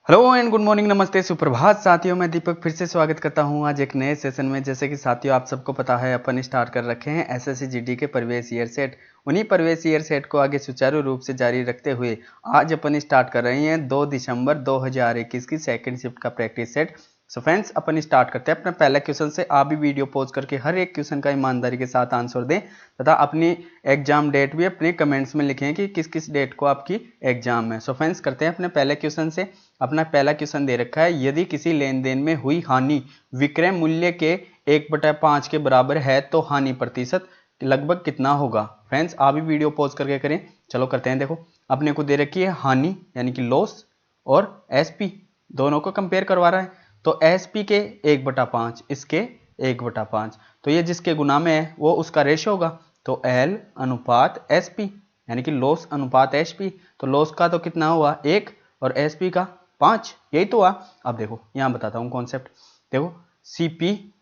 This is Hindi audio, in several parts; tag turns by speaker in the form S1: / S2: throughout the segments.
S1: हेलो एंड गुड मॉर्निंग, नमस्ते, सुप्रभात साथियों। मैं दीपक फिर से स्वागत करता हूं आज एक नए सेशन में। जैसे कि साथियों आप सबको पता है अपन स्टार्ट कर रखे हैं एसएससी जीडी के प्रवेश ईयर सेट। उन्हीं प्रवेश ईयर सेट को आगे सुचारू रूप से जारी रखते हुए आज अपन स्टार्ट कर रहे हैं 2 दिसंबर 2021 की सेकंड शिफ्ट का प्रैक्टिस सेट। सो फ्रेंड्स अपन स्टार्ट करते हैं अपना पहला क्वेश्चन से। आप भी वीडियो पॉज करके हर एक क्वेश्चन का ईमानदारी के साथ आंसर दें तथा अपनी एग्जाम डेट भी अपने कमेंट्स में लिखें कि किस किस डेट को आपकी एग्जाम है। सो फ्रेंड्स करते हैं अपने पहले क्वेश्चन से। अपना पहला क्वेश्चन दे रखा है, यदि किसी लेन देन में हुई हानि विक्रय मूल्य के 1/5 के बराबर है तो हानि प्रतिशत लगभग कितना होगा। फ्रेंड्स आप भी वीडियो पॉज करके करें। चलो करते हैं। देखो अपने को दे रखी है हानि यानी कि लॉस और एसपी दोनों को कंपेयर करवा रहा है। तो एसपी के 1/5 इसके 1/5 तो ये जिसके गुना में है वो उसका रेशो होगा। तो एल अनुपात एसपी यानी कि लॉस अनुपात एसपी। तो लॉस का तो कितना हुआ 1 और एसपी का 5, यही तो हुआ। अब देखो यहां बताता हूं कॉन्सेप्ट। देखो सीपी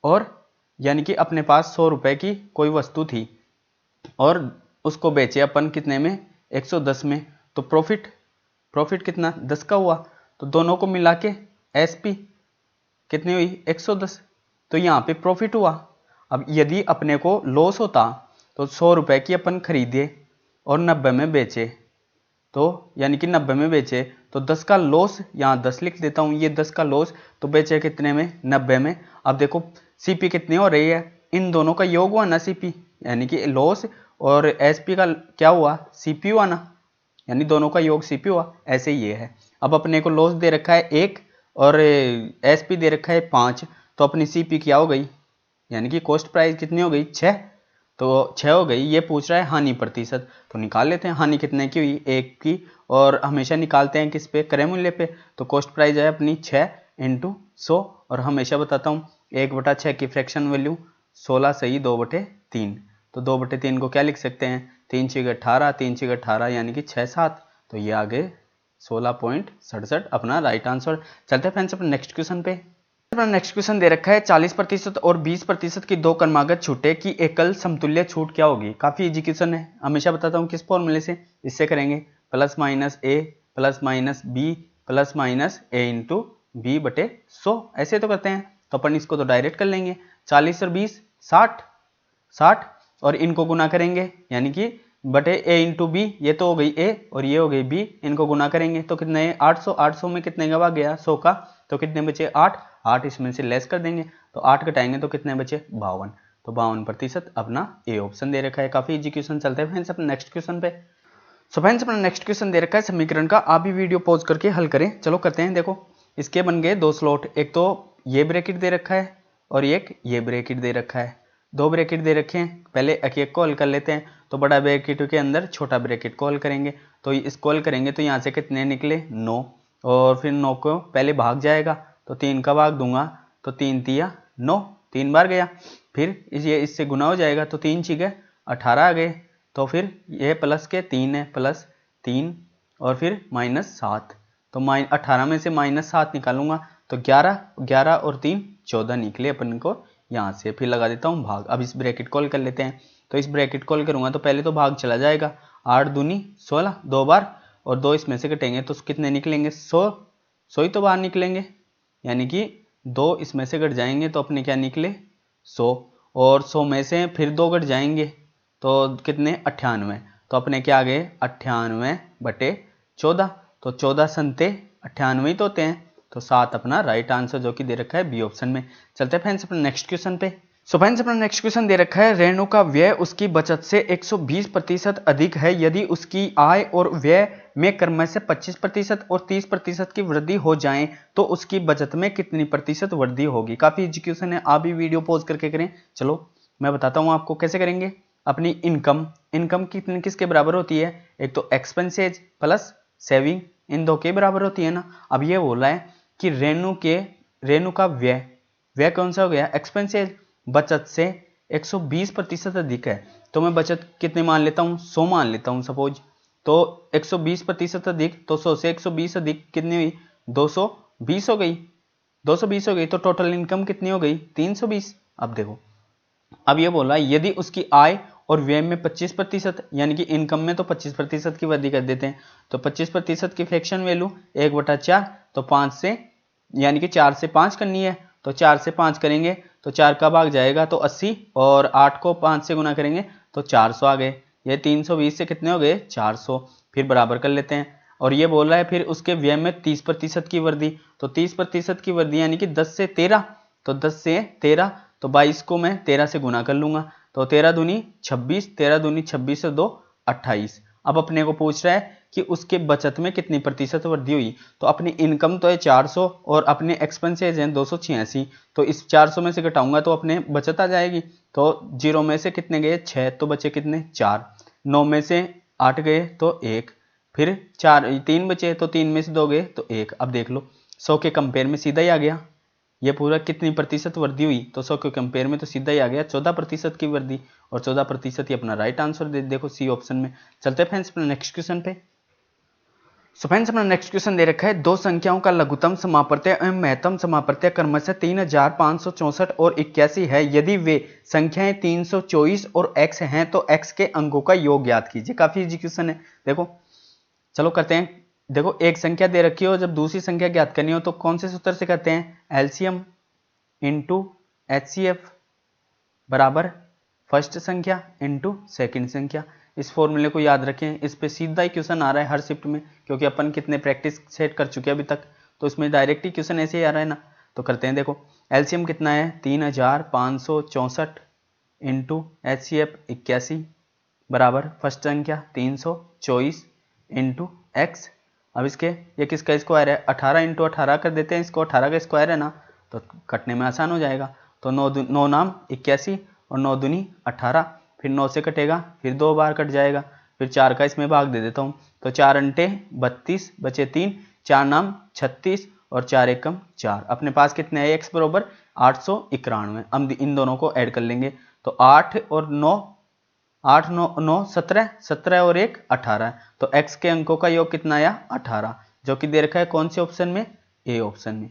S1: और यानी कि अपने पास 100 रुपए की कोई वस्तु थी और उसको बेचे अपन कितने में 110 में। तो प्रॉफिट कितना 10 का हुआ। तो दोनों को मिला के एसपी कितनी हुई 110। तो यहाँ पे प्रॉफिट हुआ। अब यदि अपने को लॉस होता तो 100 रुपए की अपन खरीदे और 90 में बेचे, तो यानी कि 90 में बेचे तो 10 का लॉस, यहाँ 10 लिख देता हूँ, ये 10 का लॉस तो बेचे कितने में 90 में। अब देखो सीपी कितनी हो रही है, इन दोनों का योग हुआ ना सीपी, यानी कि लॉस और एसपी का क्या हुआ सीपी हुआ ना, यानी दोनों का योग सीपी हुआ। ऐसे ही ये है। अब अपने को लॉस दे रखा है 1 और एसपी दे रखा है 5, तो अपनी सीपी क्या हो गई यानी कि कॉस्ट प्राइस कितनी हो गई 6। तो 6 हो गई। ये पूछ रहा है हानि प्रतिशत, तो निकाल लेते हैं। हानि कितने की हुई 1 की, और हमेशा निकालते हैं किस पे क्रय मूल्य पे। तो कॉस्ट प्राइस है अपनी 6 × 100, और हमेशा बताता हूँ 1/6 की फ्रैक्शन वैल्यू 16 सही 2/3। तो 2/3 को क्या लिख सकते हैं 3 × 18, 3 × 18 यानी कि 6 7। तो ये आगे 16.67 अपना राइट आंसर। चलते हैं फ्रेंड्स अपने नेक्स्ट क्वेश्चन पे। अपना नेक्स्ट क्वेश्चन दे रखा है 40% और 20% की दो क्रमागत छूटे की एकल समतुल्य छूट क्या होगी। काफी इजी क्वेश्चन है। हमेशा बताता हूँ किस फॉर्मूले से इससे करेंगे, +-a +-b +-a × b/100। ऐसे तो करते हैं। तो अपन इसको तो डायरेक्ट कर लेंगे। 40 और 20 60 और इनको गुना करेंगे यानी कि बटे a × b, ये तो हो गई a और ये हो गई b, इनको गुना करेंगे तो कितने 800। 800 में कितने का भाग गया 100 का, तो कितने बचे 8 इसमें से लेस कर देंगे तो 8 घटाएंगे तो कितने बचे 52। तो 52% अपना ए ऑप्शन दे रखा है। काफी इजी क्वेश्चन। चलते हैं फ्रेंड्स अपने नेक्स्ट क्वेश्चन पे। सो फ्रेंड्स अपना नेक्स्ट क्वेश्चन दे रखा है समीकरण का, आप भी वीडियो पॉज करके हल करें। चलो करते हैं। देखो इसके बन गए दो स्लॉट, एक तो ये ब्रैकेट दे रखा है और एक ये ब्रैकेट दे रखा है। दो ब्रैकेट दे रखे हैं, पहले एक को हल कर लेते हैं। तो बड़ा ब्रैकेट के अंदर छोटा ब्रैकेट को हल करेंगे। तो इसको हल करेंगे तो यहाँ से कितने निकले 9, और फिर 9 को पहले भाग जाएगा तो 3 का भाग दूंगा तो 3 तिया 9, 3 बार गया। फिर ये इससे गुना हो जाएगा तो 3 6 18 आ गए। तो फिर ये प्लस के 3 है, +3 और फिर -7। तो 18 में से -7 निकालूंगा तो 11 और 3 14 निकले अपन को यहाँ से। फिर लगा देता हूँ भाग। अब इस ब्रैकेट कॉल कर लेते हैं। तो इस ब्रैकेट कॉल करूंगा तो पहले तो भाग चला जाएगा, 8 दूनी 16 2 बार, और 2 इसमें से कटेंगे तो कितने निकलेंगे 100 ही तो बाहर निकलेंगे, यानी कि 2 इसमें से कट जाएंगे तो अपने क्या निकले 100, और 100 में से फिर 2 कट जाएंगे तो कितने 98। तो अपने क्या आ गए 98/14। तो 14 संते 98 ही तो होते हैं। तो 7 अपना राइट आंसर जो कि दे रखा है बी ऑप्शन में। चलते हैं फ्रेंड्स अपने नेक्स्ट क्वेश्चन पे। सो फ्रेंड्स अपना नेक्स्ट क्वेश्चन दे रखा है, रेणु का व्यय उसकी बचत से 120% अधिक है। यदि उसकी आय और व्यय में क्रम से 25% और 30% की वृद्धि हो जाए तो उसकी बचत में कितनी प्रतिशत वृद्धि होगी। काफी इजी क्वेश्चन है, आप भी वीडियो पॉज करके करें। चलो मैं बताता हूं आपको कैसे करेंगे। अपनी इनकम कितनी किसके बराबर होती है, एक तो एक्सपेंसेज प्लस सेविंग, इन दो के बराबर होती है ना। अब ये बोल रहा है कि रेणु का व्यय कौन सा हो गया एक्सपेंसेज, बचत से 120% अधिक है। तो मैं बचत कितने मान लेता हूँ 100 मान लेता हूँ सपोज। तो 120% अधिक तो 100 से 120 अधिक कितनी हुई 220 हो गई। 220 हो गई तो टोटल इनकम कितनी हो गई 320। अब देखो अब ये बोल रहा है यदि उसकी आय और व्यय में 25%, यानी कि इनकम में तो 25% की वृद्धि कर देते हैं। तो 25% की फ्रैक्शन वैल्यू 1/4, तो 5 से यानी कि 4 से 5 करनी है, तो 4 से 5 करेंगे तो 4 का भाग जाएगा तो 80, और 8 को 5 से गुना करेंगे तो 400 आ गए। ये 320 से कितने हो गए 400। फिर बराबर कर लेते हैं। और ये बोल रहा है फिर उसके व्यय में 30% की वृद्धि, तो 30% की वृद्धि यानी कि 10 से 13, तो 10 से 13, तो 22 को मैं 13 से गुना कर लूंगा, तो 13 दूनी 26, 13 दूनी 26 से 2 28। अब अपने को पूछ रहा है कि उसके बचत में कितनी प्रतिशत वृद्धि हुई। तो अपनी इनकम तो है 400 और अपने एक्सपेंसेज हैं 286, तो इस 400 में से घटाऊंगा तो अपने बचत आ जाएगी। तो 0 में से कितने गए 6, तो बचे कितने 4, 9 में से 8 गए तो 1, फिर 3 बचे तो 3 में से 2 गए तो 1। अब देख लो 100 के कंपेयर में सीधा ही आ गया, ये पूरा कितनी प्रतिशत वृद्धि हुई, तो 100 के कंपेयर में तो सीधा ही आ गया 14% की वृद्धि, और 14% ही अपना राइट आंसर दे, देखो सी ऑप्शन में। चलते हैं फ्रेंड्स अपने नेक्स्ट क्वेश्चन पे। सो फ्रेंड्स अपना नेक्स्ट क्वेश्चन दे रखा है, दो संख्याओं का लघुत्तम समापवर्त्य एवं महत्तम समापवर्त्य क्रमशः 3564 और 81 है। यदि वे संख्याएं 324 और x हैं तो x के अंकों का योग ज्ञात कीजिए। काफी इजी क्वेश्चन है, देखो चलो करते हैं। देखो एक संख्या दे रखी हो, जब दूसरी संख्या ज्ञात करनी हो तो कौन से सूत्र से करते हैं, एलसीएम इंटू एचसीएफ बराबर फर्स्ट संख्या इंटू सेकंड संख्या। इस फॉर्मूले को याद रखें, इस पे सीधा ही क्वेश्चन आ रहा है हर शिफ्ट में, क्योंकि अपन कितने प्रैक्टिस सेट कर चुके हैं अभी तक, तो इसमें डायरेक्ट ही क्वेश्चन ऐसे ही आ रहा है ना। तो करते हैं, देखो एलसीएम कितना है 3564 इंटू एचसीएफ 81 बराबर फर्स्ट संख्या 324 इंटू एक्स। अब इसके ये किसका स्क्वायर है, 18 इंटू 18 कर देते हैं इसको, 18 का स्क्वायर है ना, तो कटने में आसान हो जाएगा। तो 9 नाम 81 और 9 दूनी 18, फिर 9 से कटेगा, फिर 2 बार कट जाएगा, फिर 4 का इसमें भाग दे देता हूँ, तो 4 अंटे 32 बचे 3, 4 नाम 36 और 4 एकम 4। अपने पास कितने है एक्स बरोबर 891। अब इन दोनों को ऐड कर लेंगे, तो 8 और 9, 8 9 9 17, 17 और 1 18, तो x के अंकों का योग कितना आया 18, जो कि दे रखा है कौन से ऑप्शन में, ए ऑप्शन में।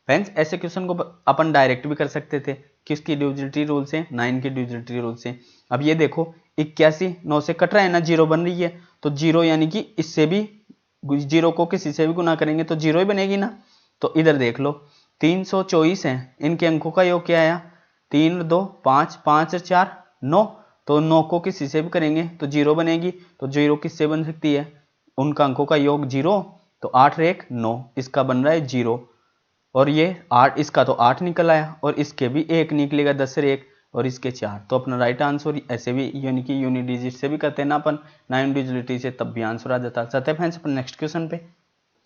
S1: फ्रेंड्स ऐसे क्वेश्चन को अपन डायरेक्ट भी कर सकते थे, किसकी डिविजिबिलिटी रूल से, 9 की डिविजिबिलिटी रूल से। अब ये देखो 81 9 से कट रहा है ना, 0 बन रही है, तो 0 यानी कि इससे भी 0 को किसी से भी गुना करेंगे तो 0 ही बनेगी ना। तो इधर देख लो 324 है, इनके अंकों का योग क्या आया 3 2 5 5 4 9, तो 9 को किसी से भी करेंगे तो 0 बनेगी, तो 0 किससे बन सकती है, उनका अंकों का योग 0, तो 8 1 9, इसका बन रहा है 0, और ये 8, इसका तो 8 निकल आया, और इसके भी 1 निकलेगा 10 से 1, और इसके 4, तो अपना राइट आंसर। ऐसे भी यानी कि यूनिट डिजिट से भी करते हैं ना अपन, 9 डिजिटलिटी से, तब भी आंसर आ जाता है। चलते हैं फ्रेंड्स अपन नेक्स्ट क्वेश्चन पे।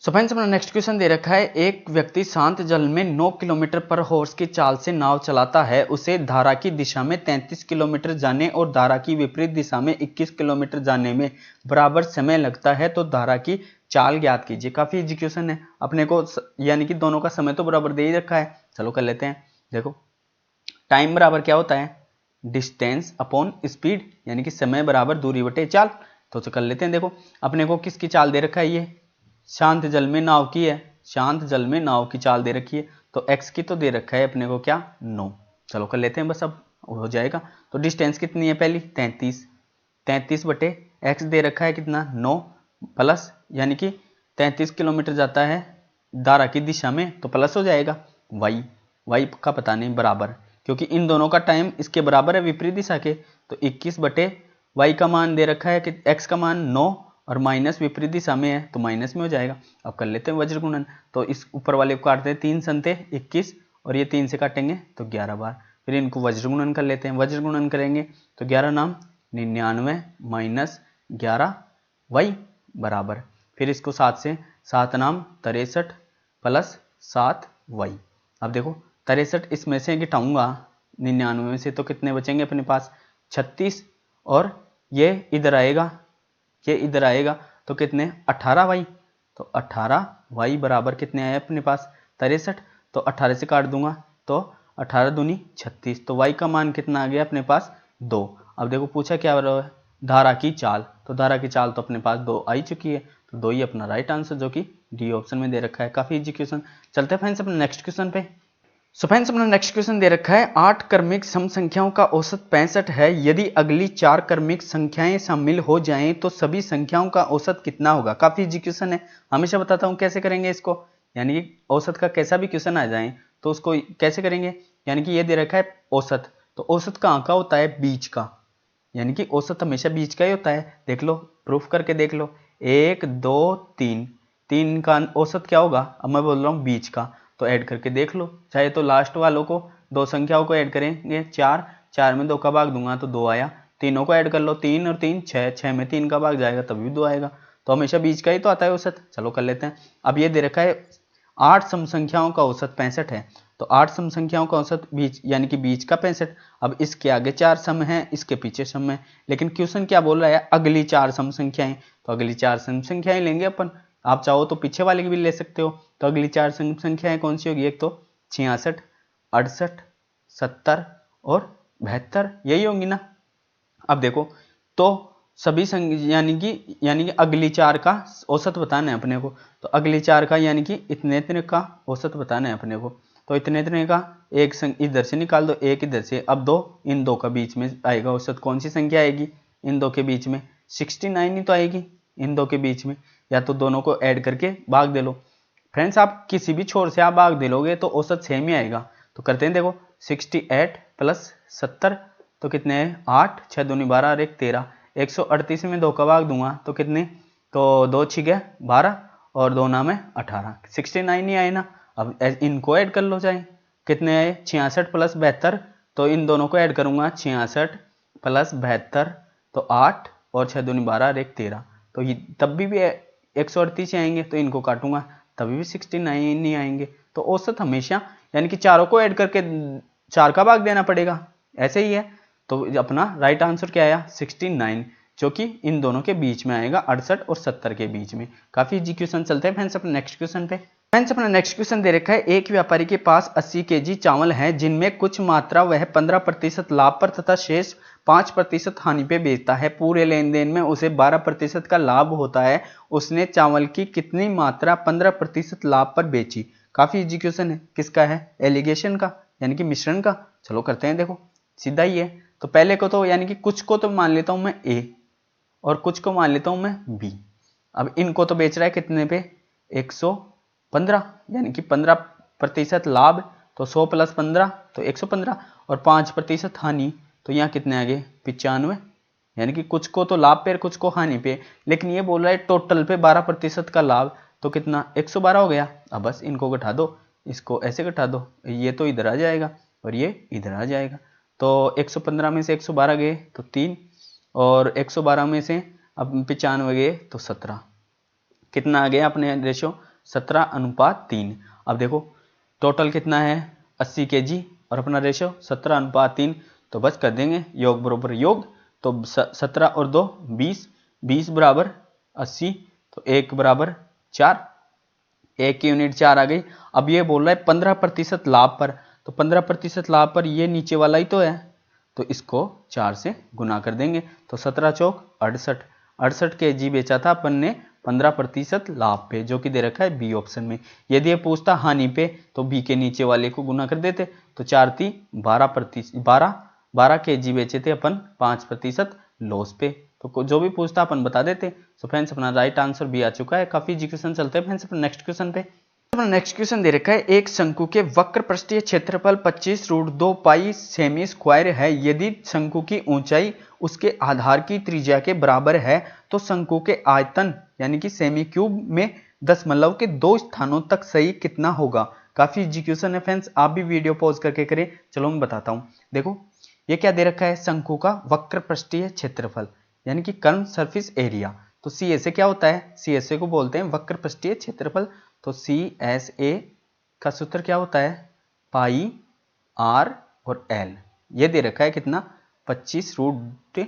S1: सो फ्रेंड्स अपना नेक्स्ट क्वेश्चन दे रखा है, एक व्यक्ति शांत जल में 9 किलोमीटर पर हॉर्स की चाल से नाव चलाता है, उसे धारा की दिशा में 33 किलोमीटर जाने और धारा की विपरीत दिशा में 21 किलोमीटर जाने में बराबर समय लगता है, तो धारा की चाल ज्ञात कीजिए। काफी इजी क्वेश्चन है, अपने को यानी कि दोनों का समय तो बराबर दे ही रखा है। चलो कर लेते हैं। देखो टाइम बराबर क्या होता है, डिस्टेंस अपॉन स्पीड, यानी कि समय बराबर दूरी बटे चाल। तो कर लेते हैं। देखो अपने को किसकी चाल दे रखा है, ये शांत जल में नाव की है, शांत जल में नाव की चाल दे रखी है, तो x की तो दे रखा है अपने को क्या 9। चलो कर लेते हैं, बस अब हो जाएगा। तो डिस्टेंस कितनी है पहली 33, 33 बटे x दे रखा है कितना 9, प्लस यानी कि 33 किलोमीटर जाता है धारा की दिशा में, तो प्लस हो जाएगा y का पता नहीं बराबर, क्योंकि इन दोनों का टाइम इसके बराबर है विपरीत दिशा के, तो 21 बटे y का मान दे रखा है कि x का मान 9 और माइनस विपरीत दिशा में है, तो माइनस में हो जाएगा। अब कर लेते हैं वज्र गुणन, तो इस ऊपर वाले को काटते हैं, 3 संते 21, और ये 3 से काटेंगे तो 11 बार, फिर इनको वज्र गुणन कर लेते हैं। वज्र गुणन करेंगे तो 11 नाम 99 माइनस 11 y बराबर, फिर इसको 7 से 7 नाम 63 प्लस 7 y। अब देखो 63 इसमें से घटाऊंगा 99 में से, तो कितने बचेंगे अपने पास 36, और ये इधर आएगा, ये इधर आएगा, तो कितने 18 y, तो 18 y बराबर कितने आए अपने पास 63, तो 18 से काट दूंगा तो 18 दूनी 36, तो y का मान कितना आ गया अपने पास 2। अब देखो पूछा क्या है धारा की चाल, तो धारा की चाल तो अपने पास 2 आई चुकी है, तो 2 ही अपना राइट आंसर, जो कि डी ऑप्शन में दे रखा है। काफी इजी क्वेश्चन। चलते हैं फ्रेंड्स अपने नेक्स्ट क्वेश्चन पे। सो फ्रेंड्स अपना नेक्स्ट क्वेश्चन दे रखा है 8 क्रमिक सम संख्याओं का औसत 65 है। यदि अगली 4 क्रमिक संख्याएं शामिल हो जाएं तो सभी संख्याओं का औसत कितना होगा। काफी इजी क्वेश्चन है, हमेशा बताता हूं कैसे करेंगे इसको। यानी कि औसत का कैसा भी क्वेश्चन आ जाए तो उसको कैसे करेंगे। यानी कि ये दे रखा है औसत, तो औसत कहाँ का होता है, बीच का। यानी कि औसत हमेशा बीच का ही होता है। देख लो, प्रूफ करके देख लो। 1 2 3, 3 का औसत क्या होगा, अब मैं बोल रहा हूँ बीच का, तो ऐड करके देख लो। चाहे तो लास्ट वालों को, दो संख्याओं को ऐड करेंगे, 4, 4 में 2 का भाग दूंगा तो 2 आया। तीनों को ऐड कर लो, 3 और 3 6, 6 में 3 का भाग जाएगा तभी 2 आएगा। तो हमेशा बीच का ही तो आता है औसत। चलो कर लेते हैं। अब ये दे रखा है 8 सम संख्याओं का औसत 65 है, तो 8 सम संख्याओं का औसत बीच, यानी कि बीच का 65। अब इसके आगे 4 सम है, इसके पीछे सम है, लेकिन क्वेश्चन क्या बोल रहा है, अगली 4 सम संख्याएं। तो अगली 4 सम संख्याएं लेंगे अपन। आप चाहो तो पीछे वाले की भी ले सकते हो। तो अगली 4 सम संख्याएं कौन सी होगी, एक तो 66, 68, 70 और 72, यही होंगी ना। अब देखो, तो सभी यानी कि अगली 4 का औसत बताना है अपने को। तो अगली 4 का यानी कि इतने इतने का औसत बताना है अपने को। तो इतने इतने का एक इधर से निकाल दो, एक इधर से। अब 2, इन 2 का बीच में आएगा औसत, कौन सी संख्या आएगी इन 2 के बीच में, 69 ही तो आएगी इन 2 के बीच में। या तो दोनों को ऐड करके भाग दे लो। फ्रेंड्स आप किसी भी छोर से आप भाग दे लोगे तो औसत सेम ही आएगा। तो करते हैं, देखो 68 प्लस 70 तो कितने हैं, 8, 6 दूनी 12 और 1 13। 138 में 2 का भाग दूंगा तो कितने, तो 2 6 12 और 2 नाम है 18, 69 ही आए ना। अब इनको ऐड कर लो, चाहे कितने आए, 66 प्लस 72। तो इन दोनों को ऐड करूंगा, 66 प्लस 72 तो 8 और 6 दूनी 12 और 1 13। तो ये तब भी 138 आएंगे, तो इनको काटूंगा तभी भी 69 ही आएंगे। तो औसत हमेशा, यानी कि चारों को ऐड करके 4 का भाग देना पड़ेगा, ऐसे ही है। तो अपना राइट आंसर क्या आया, 69, जो कि इन दोनों के बीच में आएगा, 68 और 70 के बीच में। काफी इजी क्वेश्चन। चलते हैं फ्रेंड्स अपने नेक्स्ट क्वेश्चन पे। फ्रेंड्स अपना नेक्स्ट क्वेश्चन दे रखा है, एक व्यापारी के पास 80 केजी चावल है, जिनमें कुछ मात्रा वह 15% लाभ पर तथा शेष 5% हानि पे बेचता है। पूरे लेन देन में उसे 12% का लाभ होता है। उसने चावल की कितनी मात्रा 15% लाभ पर बेची। काफी इजी क्वेश्चन है। किसका है, एलिगेशन का, यानी कि मिश्रण का। चलो करते हैं, देखो सीधा ही है। तो पहले को तो यानी कि कुछ को तो मान लेता हूं मैं ए और कुछ को मान लेता हूं मैं बी। अब इनको तो बेच रहा है कितने पे, 115, यानी कि 15% लाभ, तो 100 प्लस 15 तो 115 और 5% हानि, तो यहाँ कितने आ गए, 95। यानी कि कुछ को तो लाभ पे कुछ को हानि पे, लेकिन ये बोल रहा है टोटल पे 12% का लाभ, तो कितना 112 हो गया। अब बस इनको घटा दो, इसको ऐसे घटा दो, ये तो इधर आ जाएगा और ये इधर आ जाएगा। तो 115 में से 112 गए तो 3 और 112 में से अब 95 गए तो 17। कितना आ गया अपने रेशो, 17:3। अब देखो टोटल कितना है 80 केजी और अपना रेशो 17:3। तो बस कर देंगे योग बरोबर योग। तो 17 और 2 20, 20 बराबर 80, तो 1 बराबर 4, 1 की यूनिट 4 आ गई। अब ये बोल रहा है 15% लाभ पर, तो 15% लाभ पर ये नीचे वाला ही तो है, तो इसको 4 से गुना कर देंगे। तो 17 चौक 68, 68 केजी बेचा था अपन ने 15% लाभ पे, जो कि दे रखा है बी ऑप्शन में। यदि ये पूछता हानि पे तो बी के नीचे वाले को गुना कर देते। तो 4 × 3 12 केजी बेचे थे अपन 5% लॉस पे। तो जो भी पूछता अपन बता देते। तो फ्रेंड्स अपना राइट आंसर भी आ चुका है। काफी इजी क्वेश्चन। चलते हैं फ्रेंड्स अपने नेक्स्ट क्वेश्चन पे। अपना नेक्स्ट क्वेश्चन दे रखा है, एक शंकु के वक्र पृष्ठीय क्षेत्रफल 25√2 पाई सेमी स्क्वायर है। यदि शंकु की ऊंचाई उसके आधार की त्रिज्या के बराबर है तो शंकु के आयतन यानी कि सेमी क्यूब में दशमलव के 2 स्थानों तक सही कितना होगा। काफी इजी क्वेश्चन है फ्रेंड्स, आप भी वीडियो पॉज करके करें। चलो मैं बताता हूं। देखो ये क्या दे रखा है, शंकु का वक्र पृष्ठीय क्षेत्रफल यानी कि कर्व सरफेस एरिया। तो CSA क्या होता है, CSA को बोलते हैं वक्र पृष्ठीय क्षेत्रफल। तो CSA का सूत्र क्या होता है, पाई R और L। ये दे रखा है कितना 25√,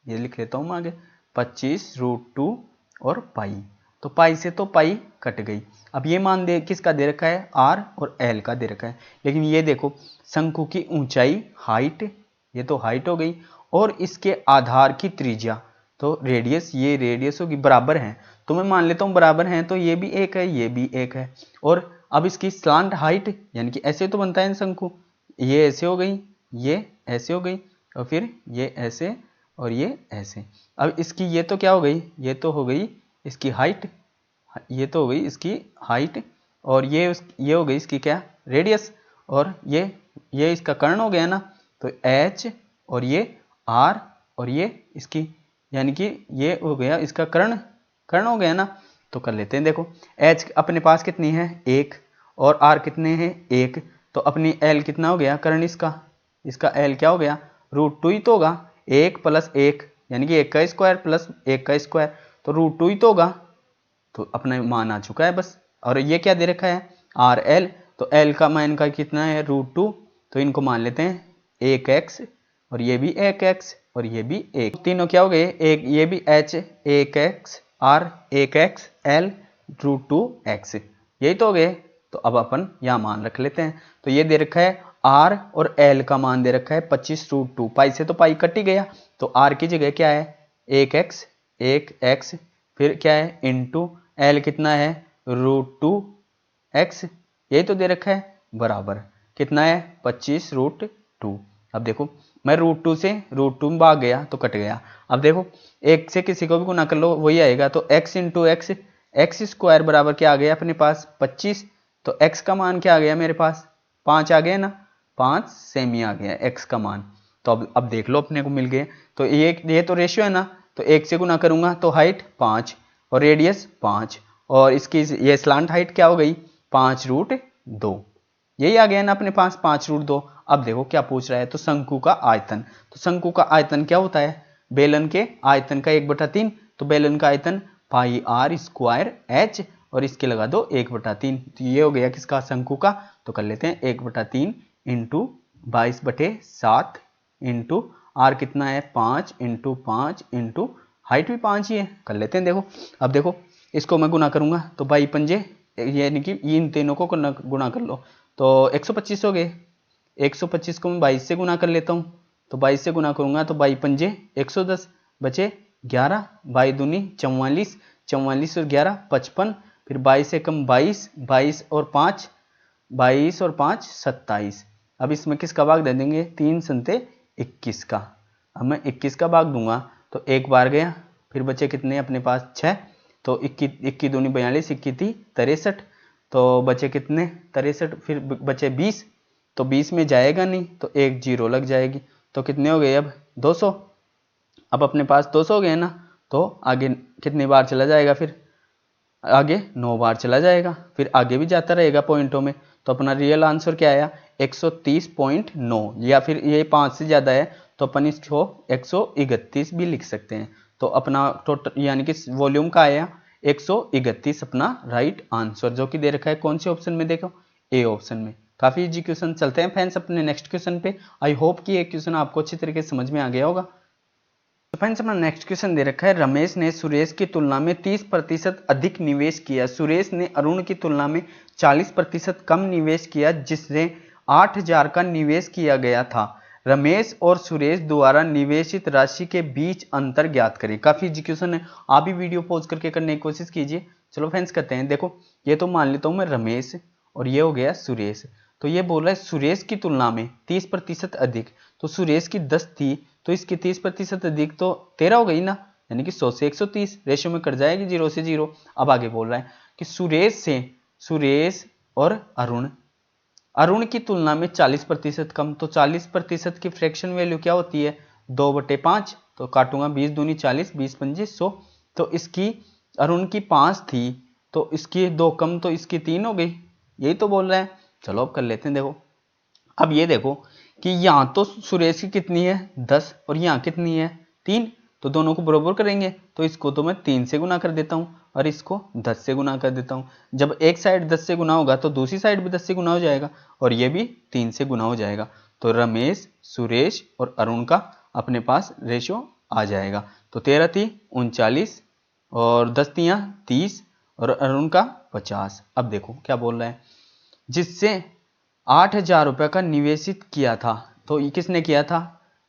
S1: ये लिख लेता हूं मैं आगे 25√2 और पाई। तो पाई से तो पाई कट गई। अब ये मान दे किसका दे रखा है, R और L का दे रखा है। लेकिन ये देखो शंकु की ऊंचाई हाइट, ये तो हाइट हो गई, और इसके आधार की त्रिज्या तो रेडियस, ये रेडियस होगी, बराबर है। तो मैं मान लेता हूं बराबर हैं, तो ये भी एक है ये भी एक है, और अब इसकी स्लांट हाइट यानी कि ऐसे तो बनता है ना शंकु, ये ऐसे हो गई, ये ऐसे हो गई, और फिर ये ऐसे और ये ऐसे। अब इसकी ये तो क्या हो गई, ये तो हो गई इसकी हाइट, ये तो हो गई इसकी हाइट, और ये हो गई इसकी क्या, रेडियस, और ये इसका कर्ण हो गया ना, तो h और ये r और ये इसकी यानी कि ये हो गया इसका कर्ण हो गया ना। तो कर लेते हैं, देखो h अपने पास कितनी है 1 और r कितने हैं 1, तो अपनी l कितना हो गया कर्ण इसका l क्या हो गया √2 ही तो होगा, 1 + 1 यानी कि 1 का स्क्वायर प्लस 1 का स्क्वायर, तो √2 ही तो होगा, तो अपना मान आ चुका है बस। और ये क्या दे रखा है RL, तो L का मान का कितना है √2, तो इनको मान लेते हैं 1x और ये भी 1x और ये भी 1, तीनों क्या हो गए एक, ये भी h 1x r 1x l √2x, यही तो हो गए। तो अब अपन यहाँ मान रख लेते हैं, तो ये दे रखा है r और l का मान दे रखा है 25√2, पाई से तो पाई कट ही गया, तो r की जगह क्या है 1x फिर क्या है इंटू l कितना है √2x, यही तो दे रखा है बराबर कितना है 25√2। अब देखो मैं √2 से √2 में भाग गया तो कट गया, अब देखो एक से किसी को भी गुना कर लो वही आएगा, तो x इंटू एक्स स्क्वायर बराबर क्या आ गया अपने पास 25, तो x का मान क्या आ गया मेरे पास 5 आ गया ना, 5 सेमी आ गया x का मान। तो अब देख लो अपने को मिल गए, तो ये तो रेशियो है ना, तो 1 से गुना करूंगा तो हाइट 5 और रेडियस 5, और इसकी ये स्लांट हाइट क्या हो गई 5√2, यही आ गया ना अपने पास 5√2। अब देखो क्या पूछ रहा है, तो शंकु का आयतन, तो शंकु का आयतन क्या होता है बेलन के आयतन का 1/3, तो बेलन का आयतन पाई r स्क्वायर h और इसके लगा दो 1/3, तो ये हो गया किसका शंकु का। तो कर लेते हैं 1/3 इंटू 22/7 इंटू r कितना है 5 इंटू 5 इंटू हाइट भी 5 ही है, कर लेते हैं। देखो अब देखो इसको मैं गुना करूंगा तो 22 पंजे यानी कि इन तीनों को गुना कर लो तो 125 हो गए, 125 को मैं 22 से गुना कर लेता हूँ, तो 22 से गुना करूंगा तो 22 पंजे 110 बचे 11, 22 दूनी 44, 44 और 11 55, फिर 22 से कम 22, 22 और 5 27। अब इसमें किसका भाग दे देंगे 3 संते 21 का, अब मैं 21 का भाग दूंगा तो एक बार गया, फिर बचे कितने अपने पास 6, तो 21 दूनी 42, 21 63, तो बचे कितने 63, फिर बचे 20, तो 20 में जाएगा नहीं तो एक जीरो लग जाएगी, तो कितने हो गए अब 200। अब अपने पास 200 हो गए ना, तो आगे कितनी बार चला जाएगा, फिर आगे 9 बार चला जाएगा, फिर आगे भी जाता रहेगा पॉइंटों में। तो अपना रियल आंसर क्या आया 130.9, या फिर ये 5 से ज़्यादा है तो अपन इसको 131 भी लिख सकते हैं। तो अपना टोटल यानी कि वॉल्यूम का आया 131 अपना राइट आंसर, जो कि दे रखा है कौन से ऑप्शन में, देखो ए ऑप्शन में। काफी इजी क्वेश्चन। चलते हैं फ्रेंड्स अपने नेक्स्ट क्वेश्चन पे। आई होप कि ये क्वेश्चन आपको अच्छी तरीके से समझ में आ गया होगा। तो फ्रेंड्स अपना नेक्स्ट क्वेश्चन दे रखा है, रमेश ने सुरेश की तुलना में 30% अधिक निवेश किया, सुरेश ने अरुण की तुलना में 40% कम निवेश किया, जिससे 8000 का निवेश किया गया था। रमेश और सुरेश द्वारा निवेशित राशि के बीच अंतर ज्ञात करें। काफी इजी क्वेश्चन है, आप भी वीडियो पॉज करके करने की कोशिश कीजिए। चलो फ्रेंड्स करते हैं। देखो ये तो मान लेता हूं मैं रमेश और ये हो गया सुरेश, तो ये बोल रहा है सुरेश की तुलना में 30% अधिक, तो सुरेश की 10 थी तो इसकी 30% अधिक तो 13 हो गई ना, यानी कि 100 से 130 रेशियो में कट जाएगी 0 से 0। अब आगे बोल रहा है कि सुरेश और अरुण की तुलना में 40% कम, तो 40% की फ्रैक्शन वैल्यू क्या होती है 2/5, तो काटूंगा 20 दूनी 40, 20 पंजे 100, तो इसकी अरुण की 5 थी तो इसकी 2 कम तो इसकी 3 हो गई, यही तो बोल रहा है। चलो अब कर लेते हैं। देखो अब ये देखो कि यहाँ तो सुरेश की कितनी है 10 और यहाँ कितनी है 3, तो दोनों को बराबर करेंगे, तो इसको तो मैं 3 से गुना कर देता हूँ और इसको 10 से गुना कर देता हूँ। जब एक साइड 10 से गुना होगा तो दूसरी साइड भी 10 से गुना हो जाएगा और ये भी 3 से गुना हो जाएगा, तो रमेश सुरेश और अरुण का अपने पास रेशियो आ जाएगा। तो 13 थी 39 और 10 थी 30 और अरुण का 50। अब देखो क्या बोल रहा है, जिससे 8000 रुपये का निवेशित किया था, तो ये किसने किया था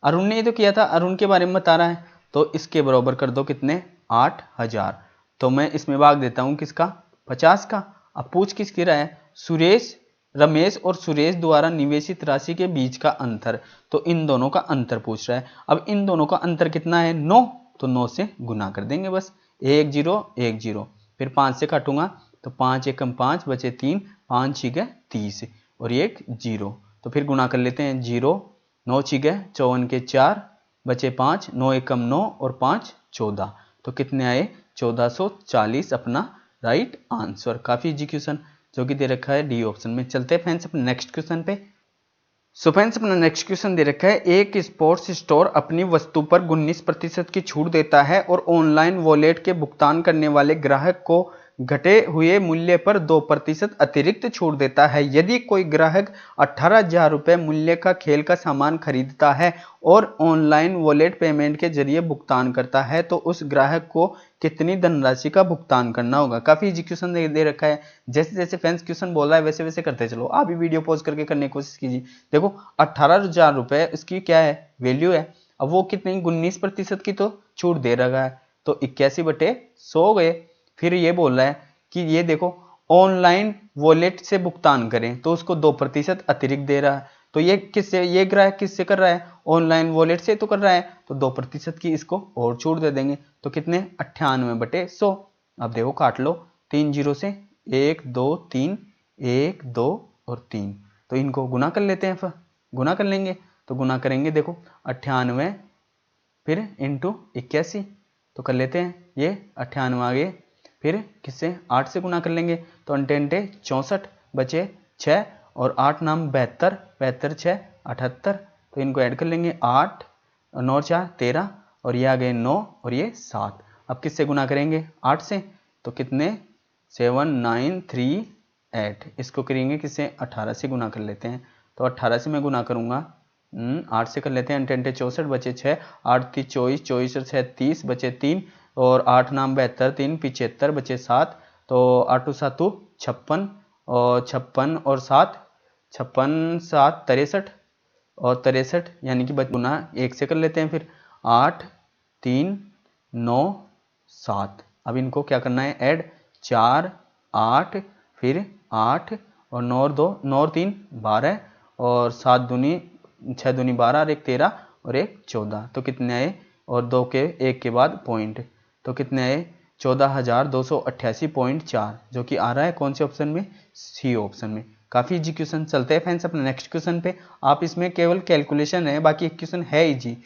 S1: अरुण ने ही तो किया था, अरुण के बारे में बता रहा है, तो इसके बराबर कर दो कितने 8000, तो मैं इसमें भाग देता हूं किसका 50 का, अब पूछ किसकी रहा है, सुरेश, रमेश और सुरेश द्वारा निवेशित राशि के बीच का अंतर, तो इन दोनों का अंतर पूछ रहा है। अब इन दोनों का अंतर कितना है, 9, तो 9 से गुना कर देंगे बस, 1 0 1 0, फिर 5 से काटूंगा तो 5 एकम 5 बचे 3, 5 6 30 और ये 1 0, तो फिर गुना कर लेते हैं, 0 9 6 54 के 4 बचे 5, 9 एकम 9 और 5 14, तो कितने आए 1440 अपना राइट आंसर। काफी इजी क्वेश्चन जो कि दे रखा है डी ऑप्शन में। चलते हैं फ्रेंड्स अपने नेक्स्ट क्वेश्चन पे। सो फ्रेंड्स अपना नेक्स्ट क्वेश्चन दे रखा है, एक स्पोर्ट्स स्टोर अपनी वस्तु पर 19% की छूट देता है और ऑनलाइन वॉलेट के भुगतान करने वाले ग्राहक को घटे हुए मूल्य पर 2% अतिरिक्त छूट देता है। यदि कोई ग्राहक 18,000 रुपये मूल्य का खेल का सामान खरीदता है और ऑनलाइन वॉलेट पेमेंट के जरिए भुगतान करता है तो उस ग्राहक को कितनी धनराशि का भुगतान करना होगा। काफी इजी क्वेश्चन दे रखा है, जैसे जैसे फैंस क्वेश्चन बोल रहा है वैसे वैसे करते चलो। आप भी वीडियो पॉज करके करने की कोशिश कीजिए। देखो 18,000 रुपये इसकी क्या है, वैल्यू है। अब वो कितनी 19% की तो छूट दे रहा है, तो 81/100 हो गए। फिर ये बोल रहा है कि ये देखो ऑनलाइन वॉलेट से भुगतान करें तो उसको 2% अतिरिक्त दे रहा है, तो ये किससे, ये ग्राहक किससे कर रहा है, ऑनलाइन वॉलेट से तो कर रहा है, तो 2% की इसको और छूट दे देंगे, तो कितने 98/100। अब देखो काट लो 3 0 से, 1 2 3 1 2 और 3, तो इनको गुना कर लेते हैं। फिर गुना कर लेंगे तो गुना करेंगे, देखो 98 फिर इंटू 81, तो कर लेते हैं ये 98 आ गए। फिर किससे 8 से गुना कर लेंगे तो 8 64 बचे 6 और 8 नाम 72, 72 6 78, तो इनको ऐड कर लेंगे 8 9 4 13 और ये आ गए 9 और ये 7। अब किससे गुना करेंगे 8 से, तो कितने 7938, इसको करेंगे किससे 18 से गुना कर लेते हैं, तो 18 से मैं गुना करूंगा 8 से कर लेते हैं, 8 64 बचे 6, 8 3 24 24 और 6 30 बचे 3 और 8 नाम 72 3 75 बचे 7, तो 8 7 56 और 56 और 7 56 7 63 और 63 यानी कि गुना 1 से कर लेते हैं। फिर 8 3 9 7, अब इनको क्या करना है ऐड, 4 8 फिर 8 और 9 और 2 9 और 3 12 और 7 दूनी 6 दूनी 12 और 1 13 और 1 14, तो कितने आए, और 2 के 1 के बाद पॉइंट, तो कितने आए 14,288.4, जो कि आ रहा है कौन से ऑप्शन में, सी ऑप्शन में। काफी इजी क्वेश्चन। चलते हैं फ्रेंड्स अपने नेक्स्ट क्वेश्चन पे। आप इसमें केवल कैलकुलेशन है, बाकी एक क्वेश्चन है इजी।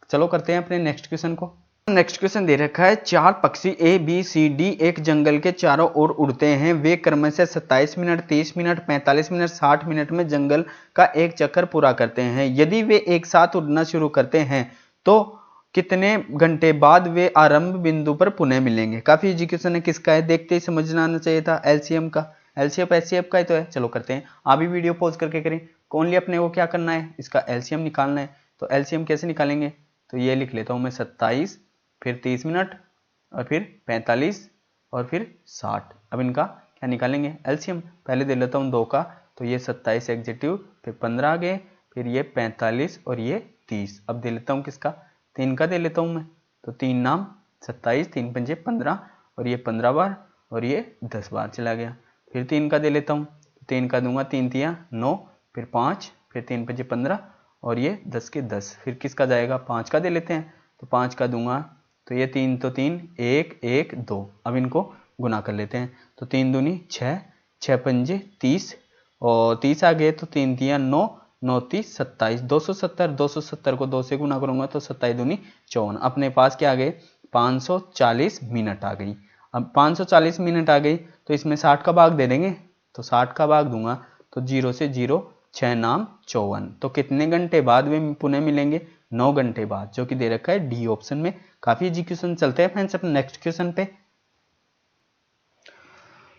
S1: चलो करते हैं अपने नेक्स्ट क्वेश्चन को। नेक्स्ट क्वेश्चन दे रखा है, 4 पक्षी ए बी सी डी एक जंगल के चारों ओर उड़ते हैं। वे क्रमशः 27 मिनट 30 मिनट 45 मिनट 60 मिनट में जंगल का एक चक्कर पूरा करते हैं। यदि वे एक साथ उड़ना शुरू करते हैं तो कितने घंटे बाद वे आरंभ बिंदु पर पुनः मिलेंगे। काफी इजी क्वेश्चन है, किसका है देखते ही समझना आना चाहिए था, एलसीएम का, एलसीएम एचसीएफ का ही तो है। चलो करते हैं, आप भी वीडियो पॉज करके करें। ओनली अपने को क्या करना है, इसका एलसीएम निकालना है। तो एलसीएम कैसे निकालेंगे, तो ये लिख लेता हूं मैं 27 फिर 30 मिनट और फिर 45 और फिर 60। अब इनका क्या निकालेंगे एलसीएम, पहले दे लेता हूँ 2 का, तो ये 27 एग्जेक्टिव फिर 15 आ गए, फिर ये 45 और ये 30। अब दे लेता हूँ किसका, 3 का दे लेता हूँ मैं, तो 3 नाम 27 3 पंजे 15 और ये 15 बार और ये 10 बार चला गया। फिर 3 का दे लेता हूँ, 3 का दूंगा 3 तिया 9 फिर 5 फिर 3 पंजे 15 और ये 10 के 10। फिर किसका जाएगा 5 का दे लेते हैं, तो 5 का दूंगा, तो ये 3 तो 3 1 1 2। अब इनको गुना कर लेते हैं, तो 3 दूनी 6 6 पंजे 30 और 30 आ गए, तो 3 तिया 9 9 30 27 270 270 को 2 से गुना करूंगा तो 27 दूनी 54। अपने पास क्या आ गए 540 मिनट आ गई। अब 540 मिनट आ गई तो इसमें 60 का भाग दे देंगे, तो 60 का भाग दूंगा तो 0 से 0 6 नाम 54, तो कितने घंटे बाद वे पुनः मिलेंगे 9 घंटे बाद, जो कि दे रखा है डी ऑप्शन में। काफी इजी क्वेश्चन। चलते हैं फ्रेंड्स अपने नेक्स्ट क्वेश्चन पे।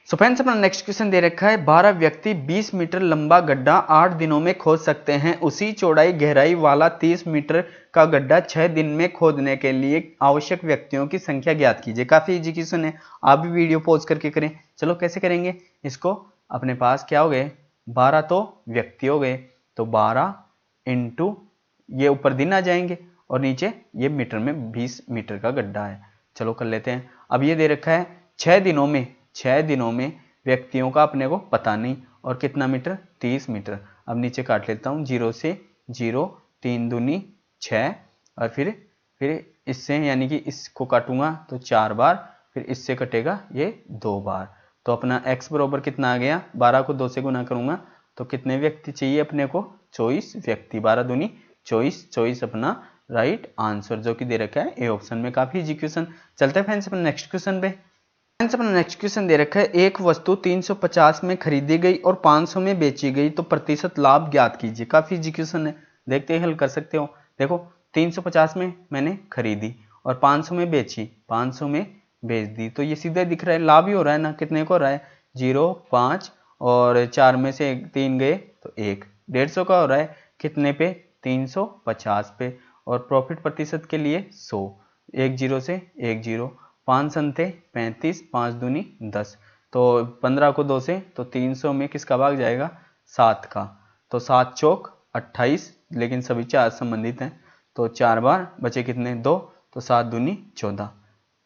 S1: सो फ्रेंड्स अपना नेक्स्ट क्वेश्चन दे रखा है, 12 व्यक्ति 20 मीटर लंबा गड्ढा 8 दिनों में खोद सकते हैं। उसी चौड़ाई गहराई वाला 30 मीटर का गड्ढा 6 दिन में खोदने के लिए आवश्यक व्यक्तियों की संख्या ज्ञात कीजिए। काफी इजी क्वेश्चन है, आप भी वीडियो पॉज करके करें। चलो कैसे करेंगे इसको, अपने पास क्या हो गए 12 तो व्यक्ति हो गए, तो 12 इंटू ये ऊपर दिन आ जाएंगे और नीचे ये मीटर में 20 मीटर का गड्ढा है। चलो कर लेते हैं। अब ये दे रखा है 6 दिनों में व्यक्तियों का अपने को पता नहीं। और कितना मीटर, 30 मीटर। अब नीचे काट लेता हूँ, 0 से 0, 3 दूनी 6, और फिर इससे यानी कि इसको काटूंगा तो 4 बार, फिर इससे कटेगा ये 2 बार। तो अपना x बराबर कितना आ गया, 12 को 2 से गुना करूंगा तो कितने व्यक्ति चाहिए अपने को, 24 व्यक्ति। 12 दूनी 24, 24 अपना राइट आंसर जो कि दे रखा है ए ऑप्शन में। काफी इजी क्वेश्चन। चलते हैं फ्रेंड्स अपने नेक्स्ट क्वेश्चन पे। फ्रेंड्स अपना नेक्स्ट क्वेश्चन दे रखा है, एक वस्तु 350 में खरीदी गई और 500 में बेची गई तो प्रतिशत लाभ ज्ञात कीजिए। काफी इजी क्वेश्चन है, देखते हैं हल कर सकते हो। देखो 350 में मैंने खरीदी और 500 में बेची, 500 में बेच दी, तो ये सीधे दिख रहा है लाभ ही हो रहा है ना। कितने को हो रहा है, 0, 5 और 4 में से 3 गए तो 1, 150 का हो रहा है। कितने पे, 350 पे। और प्रॉफिट प्रतिशत के लिए 100, 1 0 से 1 0, 5 संते 35, 5 दूनी 10, तो 15 को 2 से तो 300 में किसका भाग जाएगा, 7 का। तो 7 चौक 28, लेकिन सभी 4 संबंधित हैं तो 4 बार बचे कितने, 2, तो 7 दूनी 14।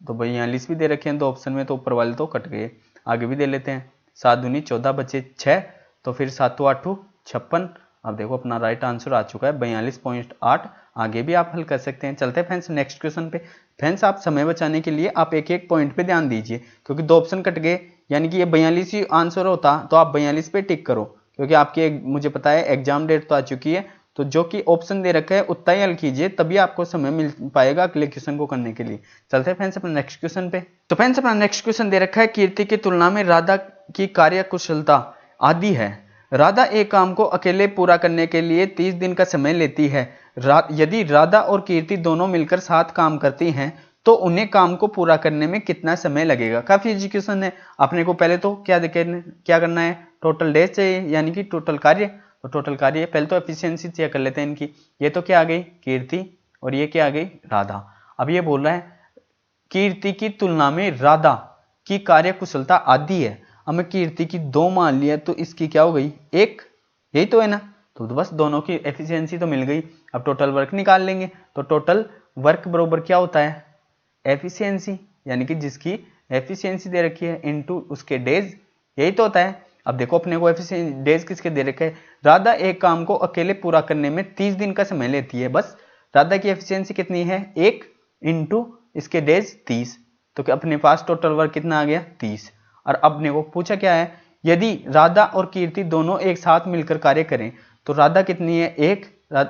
S1: तो 42 भी दे रखे हैं 2 ऑप्शन में, तो ऊपर वाले तो कट गए। आगे भी दे लेते हैं, 7 दूनी 14 बचे 6, तो फिर 7 8 56। अब देखो अपना राइट आंसर आ चुका है 42.8। आगे भी आप हल कर सकते हैं। चलते हैं फ्रेंड्स नेक्स्ट क्वेश्चन पे। फ्रेंड्स आप समय बचाने के लिए आप एक एक पॉइंट पे ध्यान दीजिए, क्योंकि 2 ऑप्शन कट गए, यानी कि ये 42 ही आंसर होता तो आप 42 पे टिक करो, क्योंकि आपके मुझे पता है एग्जाम डेट तो आ चुकी है। तो जो कि ऑप्शन दे रखा है उतना ही हल कीजिए, तभी आपको समय मिल पाएगा अगले क्वेश्चन को करने के लिए। चलते हैं फ्रेंड्स अपने नेक्स्ट क्वेश्चन पे। तो फ्रेंड्स अपना नेक्स्ट क्वेश्चन दे रखा है, कीर्ति की तुलना में राधा की कार्य कुशलता आदि है। राधा एक काम को अकेले पूरा करने के लिए 30 दिन का समय लेती है। यदि राधा और कीर्ति दोनों मिलकर 7 काम करती हैं तो उन्हें काम को पूरा करने में कितना समय लगेगा। काफी इजी क्वेश्चन है। अपने को पहले तो क्या करना है, टोटल डेज चाहिए, यानी कि टोटल कार्य। तो टोटल कार्य पहले तो एफिशिएंसी चेक कर लेते हैं इनकी। ये तो क्या आ गई, कीर्ति, और ये क्या आ गई, राधा। अब ये बोल रहा है कीर्ति की तुलना में राधा की कार्य कुशलता आदि है। अब मैं कीर्ति की 2 मान लिया तो इसकी क्या हो गई, 1, यही तो है ना। तो बस दोनों की एफिशिएंसी तो मिल गई। अब टोटल वर्क निकाल लेंगे, तो टोटल वर्क बराबर क्या होता है, एफिशिएंसी, यानी कि जिसकी एफिशिएंसी दे रखी है इनटू उसके डेज, यही तो होता है। अब देखो अपने को एफिशिएंसी डेज किसके दे रखे हैं, राधा एक काम को अकेले पूरा करने में 30 दिन का समय लेती है। बस राधा की एफिशिएंसी कितनी है, 1 इंटू इसके डेज 30, तो अपने पास टोटल वर्क कितना आ गया, 30। और अपने को पूछा क्या है, यदि राधा और कीर्ति दोनों एक साथ मिलकर कार्य करें तो राधा कितनी है, 1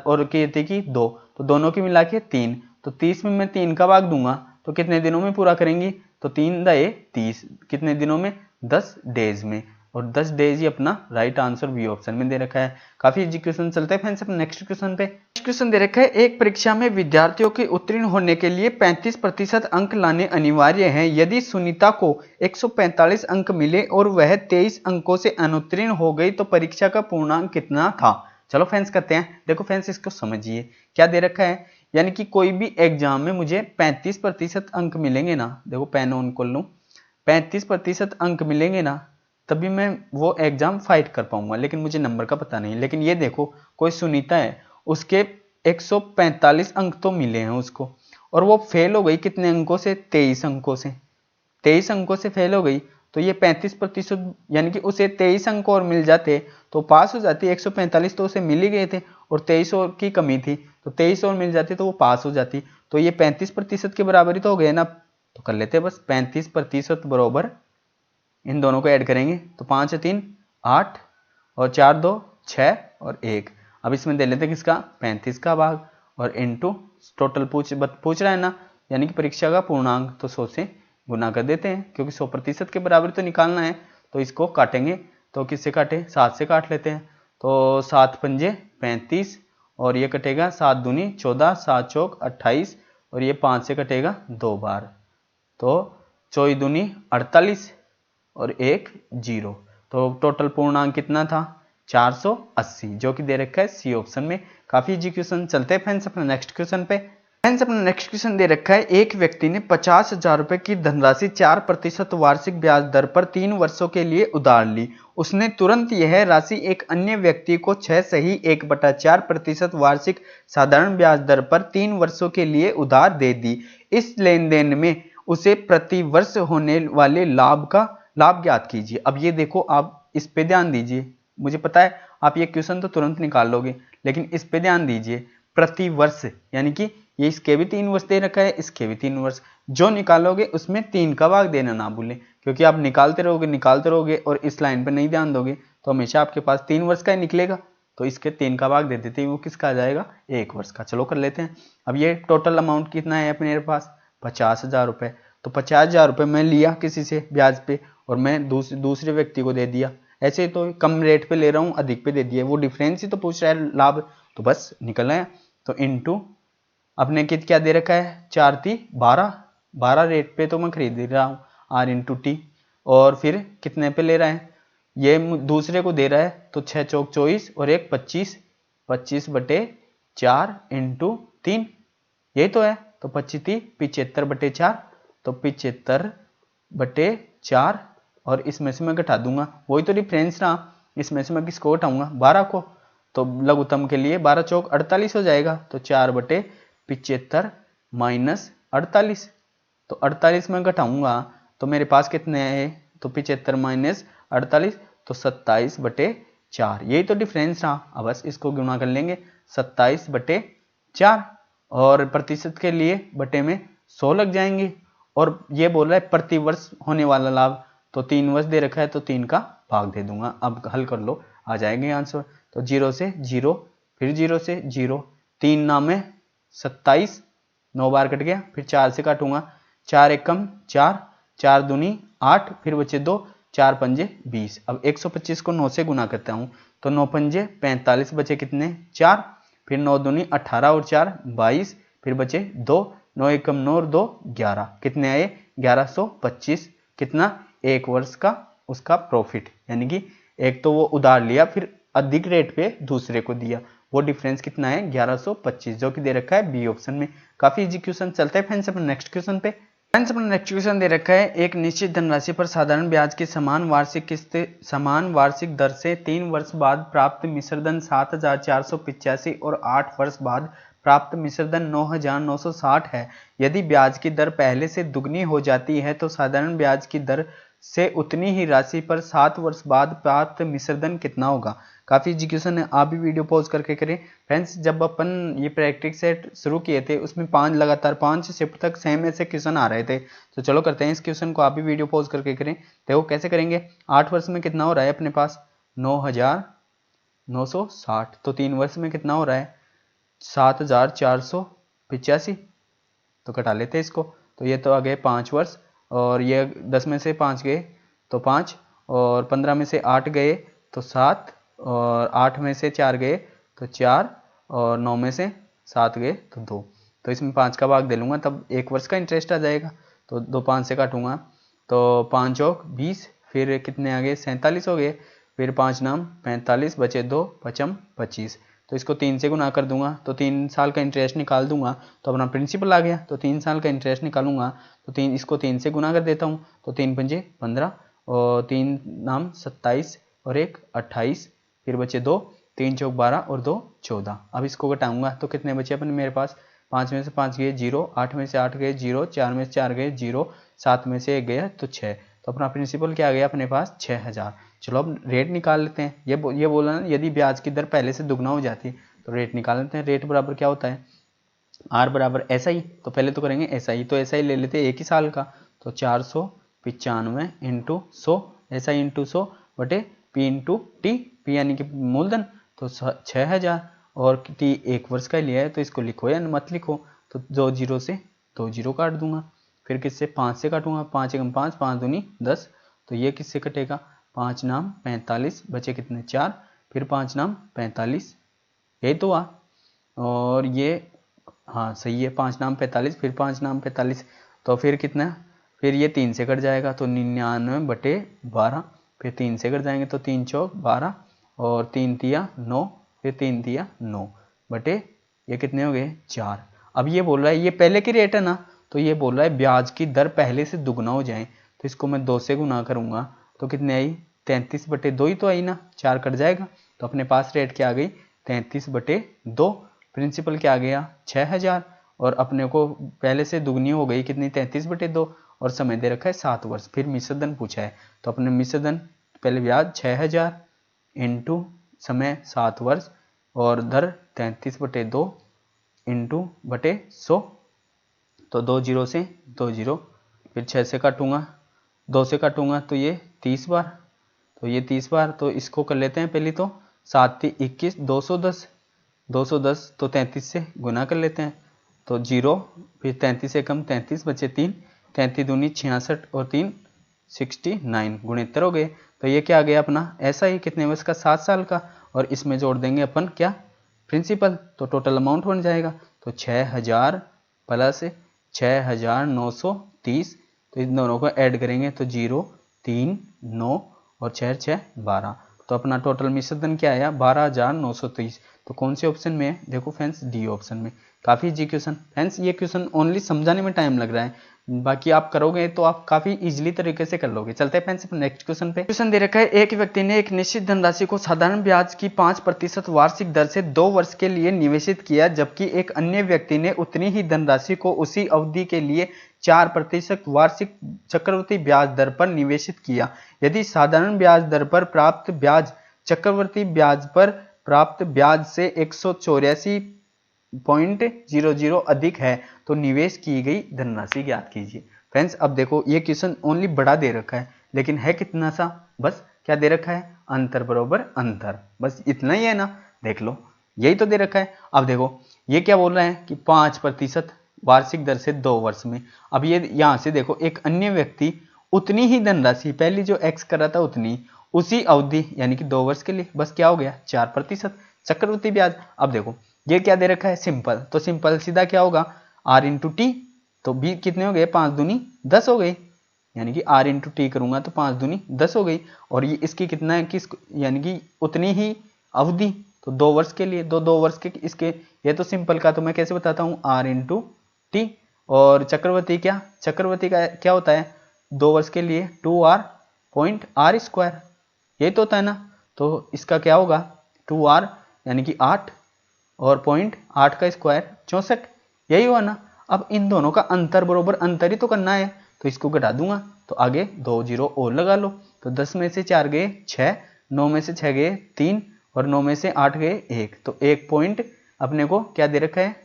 S1: और कीर्ति की 2, तो दोनों की मिला के 3। तो 30 में मैं 3 का भाग दूंगा तो कितने दिनों में पूरा करेंगी, तो 3 दाए 30, कितने दिनों में, 10 डेज में। और 10 डेज ही अपना राइट आंसर बी ऑप्शन में दे रखा है। काफी इजी क्वेश्चन। चलते हैं फ्रेंड्स अपने नेक्स्ट क्वेश्चन पे। नेक्स्ट क्वेश्चन दे रखा है, एक परीक्षा में विद्यार्थियों के उत्तीर्ण होने के लिए 35% अंक लाने अनिवार्य हैं। यदि सुनीता को 145 अंक मिले और वह 23 अंकों से अनुत्तीर्ण हो गई तो परीक्षा का पूर्णांक कितना था। चलो फ्रेंड्स करते हैं। देखो फ्रेंड्स इसको समझिए, क्या दे रखा है, यानी कि कोई भी एग्जाम में मुझे 35% अंक मिलेंगे ना, देखो पेन ऑन कर लूं, 35% अंक मिलेंगे ना, तभी मैं वो एग्जाम फाइट कर पाऊंगा। लेकिन मुझे नंबर का पता नहीं। लेकिन ये देखो कोई सुनीता है, उसके 145 अंक तो मिले हैं उसको, और वो फेल हो गई कितने अंकों से, 23 अंकों से, 23 अंकों से फेल हो गई। तो ये 35%, यानी कि उसे 23 अंक और मिल जाते तो पास हो जाती। 145 तो उसे मिल ही गए थे और 23 और की कमी थी, तो 23 और मिल जाती तो वो पास हो जाती। तो ये 35% के बराबर ही तो हो गए ना। तो कर लेते हैं बस, 35% बराबर इन दोनों को ऐड करेंगे तो 5 3 8 और 4 2 6 और 1। अब इसमें दे लेते हैं किसका, 35 का भाग, और इनटू टोटल पूछ रहा है ना, यानी कि परीक्षा का पूर्णांक, तो 100 से गुना कर देते हैं, क्योंकि 100% के बराबर तो निकालना है। तो इसको काटेंगे तो किससे काटे, 7 से काट लेते हैं। तो 7 पंजे 35 और ये कटेगा 7 दूनी 14, 7 चौक 28 और ये 5 से कटेगा 2 बार, तो 24 दूनी 48 और 1 0। तो टोटल पूर्णांक कितना था, 480, जो कि दे रखा है सी ऑप्शन में। काफी इजी क्वेश्चन। चलते हैं फ्रेंड्स अपने नेक्स्ट क्वेश्चन पे। फ्रेंड्स अपना नेक्स्ट क्वेश्चन दे रखा है, एक व्यक्ति ने 50,000 रुपए की धनराशि 4% वार्षिक ब्याज दर पर 3 वर्षों के लिए उधार ली। उसने तुरंत यह राशि एक अन्य व्यक्ति को 6.1/4% वार्षिक साधारण ब्याज दर पर 3 वर्षों के लिए उधार दे दी। इस लेन देन में उसे प्रति वर्ष होने वाले लाभ का लाभ ज्ञात कीजिए। अब ये देखो, आप इस पे ध्यान दीजिए, मुझे पता है आप ये क्वेश्चन तो तुरंत निकाल लोगे, लेकिन इस पे ध्यान दीजिए, प्रति वर्ष, यानी कि ये इसके भी 3 वर्ष दे रखा है, इसके भी 3 वर्ष, जो निकालोगे उसमें 3 का भाग देना ना भूलें, क्योंकि आप निकालते रहोगे और इस लाइन पर नहीं ध्यान दोगे तो हमेशा आपके पास 3 वर्ष का ही निकलेगा। तो इसके 3 का भाग दे देते हैं, वो किसका आ जाएगा, 1 वर्ष का। चलो कर लेते हैं। अब ये टोटल अमाउंट कितना है अपने पास, 50,000 रुपये। तो 50,000 रुपये मैं लिया किसी से ब्याज पे और मैं दूसरे व्यक्ति को दे दिया। ऐसे तो कम रेट पे ले रहा हूँ, अधिक पे दे दिया, वो डिफरेंस ही तो पूछ रहा है लाभ, तो बस निकलना है। तो इनटू अपने कित क्या दे रखा है, 4 × 3 = 12, 12 रेट पे तो मैं खरीद रहा हूँ, R × T। और फिर कितने पे ले रहा है, ये दूसरे को दे रहा है, तो 6 × 4 = 24 और 1 = 25, 25/4 × 3, यही तो है। तो 25 × 3 = 75/4, तो 75/4, और इसमें से मैं घटा दूंगा, वही तो डिफरेंस रहा, इसमें से मैं किसको घटाऊंगा, 12 को। तो लघुत्तम के लिए 12 × 4 = 48 हो जाएगा, तो 4/75 - 48, तो 48 में घटाऊंगा तो मेरे पास कितने है, तो 75 - 48, तो 27/4, यही तो डिफरेंस रहा। अब बस इसको गुणा कर लेंगे, 27/4, और प्रतिशत के लिए बटे में 100 लग जाएंगे। और ये बोल रहा है प्रति वर्ष होने वाला लाभ, तो 3 वर्ष दे रखा है, तो 3 का भाग दे दूंगा। अब हल कर लो, आ जाएंगे आंसर। तो 0 से 0, फिर 0 से 0, 3 नाम है 27, 9 बार कट गया, फिर 4 से काटूंगा, 4 × 1 = 4, 4 दूनी 8, फिर बचे 2, 4 × 5 = 20। अब 125 को 9 से गुना करता हूँ, तो 9 × 5 = 45, बचे कितने, 4, फिर 9 दूनी 18 और 4 = 22, फिर बचे 2, 9 × 1 = 9 और 2 = 11, कितने आए, 1125। कितना, 1 वर्ष का उसका प्रॉफिट, यानी कि एक तो वो उधार लिया, फिर अधिक रेट पे दूसरे को दिया, वो डिफरेंस कितना है, 1125, जो कि दे रखा है बी ऑप्शन में। काफी इजी क्वेश्चन। चलते हैं फ्रेंड्स अपने नेक्स्ट क्वेश्चन पे। फ्रेंड्स अपना नेक्स्ट क्वेश्चन दे रखा है, एक निश्चित धनराशि पर साधारण ब्याज की समान वार्षिक किस्त समान वार्षिक दर से 3 वर्ष बाद प्राप्त मिश्रधन 7,485 और 8 वर्ष बाद प्राप्त मिश्रधन 9,960 है। यदि ब्याज की दर पहले से दुगनी हो जाती है तो साधारण ब्याज की दर से उतनी ही राशि पर 7 वर्ष बाद प्राप्त मिश्रधन कितना होगा। काफी इजी क्वेश्चन है, आप भी वीडियो पॉज करके करें। फ्रेंड्स जब अपन ये प्रैक्टिस सेट शुरू किए थे उसमें लगातार 5 शिफ्ट तक सेम ऐसे क्वेश्चन आ रहे थे। तो चलो करते हैं इस क्वेश्चन को, आप भी वीडियो पॉज करके करें। देखो कैसे करेंगे, 8 वर्ष में कितना हो रहा है अपने पास, 9,960, तो 3 वर्ष में कितना हो रहा है, 7,485, तो कटा लेते हैं इसको। तो ये तो आ गए 5 वर्ष, और ये 10 में से 5 गए तो 5, और 15 में से 8 गए तो 7, और 8 में से 4 गए तो 4, और 9 में से 7 गए तो 2। तो इसमें 5 का भाग दे लूँगा, तब 1 वर्ष का इंटरेस्ट आ जाएगा। तो 2 5 से काटूंगा, तो 5 चौक 20, फिर कितने आ गए, 47 हो गए, फिर 5 नाम 45, बचे 2, 5 25। तो इसको 3 से गुना कर दूंगा, तो 3 साल का इंटरेस्ट निकाल दूंगा, तो अपना प्रिंसिपल आ गया। तो 3 साल का इंटरेस्ट निकालूंगा, तो इसको 3 से गुना कर देता हूँ, तो 3 पंजे 15, और 3 नाम 27 और 1 28, फिर बचे 2, 3 चौक 12 और 2 14। अब इसको घटाऊंगा तो कितने बचे अपने मेरे पास, 5 में से 5 गए 0, 8 में से 8 गए 0, 4 में से 4 गए 0, 7 में से 1 गया तो 6। तो अपना प्रिंसिपल क्या आ गया अपने पास, 6,000। चलो अब रेट निकाल लेते हैं। ये बोला ना, यदि ब्याज की दर पहले से दुगना हो जाती है तो रेट निकाल लेते हैं। रेट बराबर क्या होता है, आर बराबर ऐसा ही, तो पहले तो करेंगे ऐसा ही, तो ऐसा ही ले लेते हैं एक ही साल का। तो 495 × 100, ऐसा ही × 100 बटे पी × टी, पी यानी कि मूलधन, तो 6,000, और टी 1 वर्ष का लिया है तो इसको लिखो या मत लिखो। तो 2 0 से 2 0 काट दूंगा, फिर किससे, 5 से काटूंगा, 5 × 5 5 दूनी 10, तो ये किससे कटेगा, 5 नाम 45, बचे कितने 4, फिर 5 नाम 45, यही तो हुआ। और ये हाँ सही है, 5 नाम 45, फिर 5 नाम 45, तो फिर कितना, फिर ये 3 से कट जाएगा, तो 99/12, फिर 3 से कट जाएंगे तो 3 चौक 12, और 3 तिया 9, फिर 3 तिया 9 बटे ये कितने हो गए 4। अब ये बोल रहा है, ये पहले की रेट है ना, तो ये बोल रहा है ब्याज की दर पहले से दुगना हो जाए, तो इसको मैं 2 से गुना करूंगा, तो कितने आई, 33/2 ही तो आई ना, 4 कट जाएगा, तो अपने पास रेट क्या आ गई, 33/2। प्रिंसिपल क्या आ गया, 6,000, और अपने को पहले से दुगनी हो गई कितनी, 33/2, और समय दे रखा है 7 वर्ष। फिर मिश्र धन पूछा है, तो अपने मिश्र धन पहले ब्याज 6000 इंटू समय 7 वर्ष और दर 33/2 इंटू बटे 100, तो 2 जीरो से 2 जीरो, फिर 6 से काटूंगा, 2 से काटूंगा तो ये 30 बार, तो ये 30 बार, तो इसको कर लेते हैं पहले तो 7 × 21 210, 210 तो 33 से गुना कर लेते हैं, तो 0, फिर 33 से कम 33 बचे 3, 33 दूनी 66 और 3 69 गुणित्तर हो गए। तो ये क्या आ गया अपना ऐसा ही कितने वर्ष का 7 साल का, और इसमें जोड़ देंगे अपन क्या प्रिंसिपल, तो टोटल अमाउंट बन जाएगा। तो 6000 प्लस 6930, तो इन दोनों को ऐड करेंगे तो 0 3 9 और 6 6 12, तो अपना टोटल मिश्र धन क्या आया 12930। तो कौन से ऑप्शन में है, देखो फ्रेंड्स डी ऑप्शन में। काफ़ी इजी क्वेश्चन फ्रेंड्स, ये क्वेश्चन ओनली समझाने में टाइम लग रहा है, बाकी आप करोगे तो आप काफी इजीली तरीके से कर लोगे। चलते हैं फ्रेंड्स नेक्स्ट क्वेश्चन पे। क्वेश्चन दे रखा है, एक व्यक्ति ने एक निश्चित धनराशि को साधारण ब्याज की 5% वार्षिक दर से 2 वर्ष के लिए निवेशित किया, जबकि एक अन्य व्यक्ति ने उतनी ही धनराशि को उसी अवधि के लिए 4% वार्षिक चक्रवृद्धि ब्याज दर पर निवेशित किया। यदि साधारण ब्याज दर पर प्राप्त ब्याज चक्रवृद्धि ब्याज पर प्राप्त ब्याज से 184.00 अधिक है तो निवेश की गई धनराशि ज्ञात कीजिए। फ्रेंड्स अब देखो ये क्वेश्चन ओनली बड़ा दे रखा है, लेकिन है कितना सा, बस क्या दे रखा है अंतर बरोबर अंतर, बस इतना ही है ना, देख लो यही तो दे रखा है। अब देखो ये क्या बोल रहे हैं कि 5% वार्षिक दर से 2 वर्ष में। अब ये यहां से देखो एक अन्य व्यक्ति उतनी ही धनराशि, पहली जो एक्स कर रहा था उतनी, उसी अवधि यानी कि 2 वर्ष के लिए, बस क्या हो गया 4% चक्रवृद्धि ब्याज। अब देखो ये क्या दे रखा है सिंपल, तो सिंपल सीधा क्या होगा r इंटू टी, तो बी कितने हो गए 5 दूनी 10 हो गई, यानी कि r इंटू टी करूंगा तो 5 दूनी 10 हो गई, और ये इसकी कितना है कि यानी कि उतनी ही अवधि, तो 2 वर्ष के लिए, 2 वर्ष के इसके, ये तो सिंपल का तो मैं कैसे बताता हूँ r इंटू टी, और चक्रवर्ती क्या, चक्रवर्ती का क्या होता है 2 वर्ष के लिए 2r.r², यही तो होता है ना, तो इसका क्या होगा 2r यानी कि 8 और 0.8 का स्क्वायर 64, यही हुआ ना। अब इन दोनों का अंतर बरोबर अंतर ही तो करना है, तो इसको घटा दूंगा, तो आगे 2 जीरो और लगा लो, तो 10 में से 4 गए 6, 9 में से 6 गए 3 और 9 में से 8 गए 1, तो 1 पॉइंट अपने को क्या दे रखा है,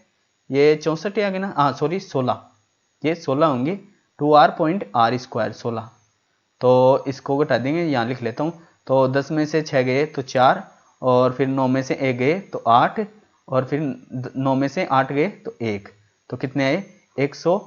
S1: ये 64 आ गया ना, हाँ सॉरी 16, ये 16 होंगे 2r.r² 16, तो इसको घटा देंगे, यहाँ लिख लेता हूँ, तो 10 में से 6 गए तो 4, और फिर 9 में से 1 गए तो 8, और फिर 9 में से 8 गए तो 1, तो कितने आए 100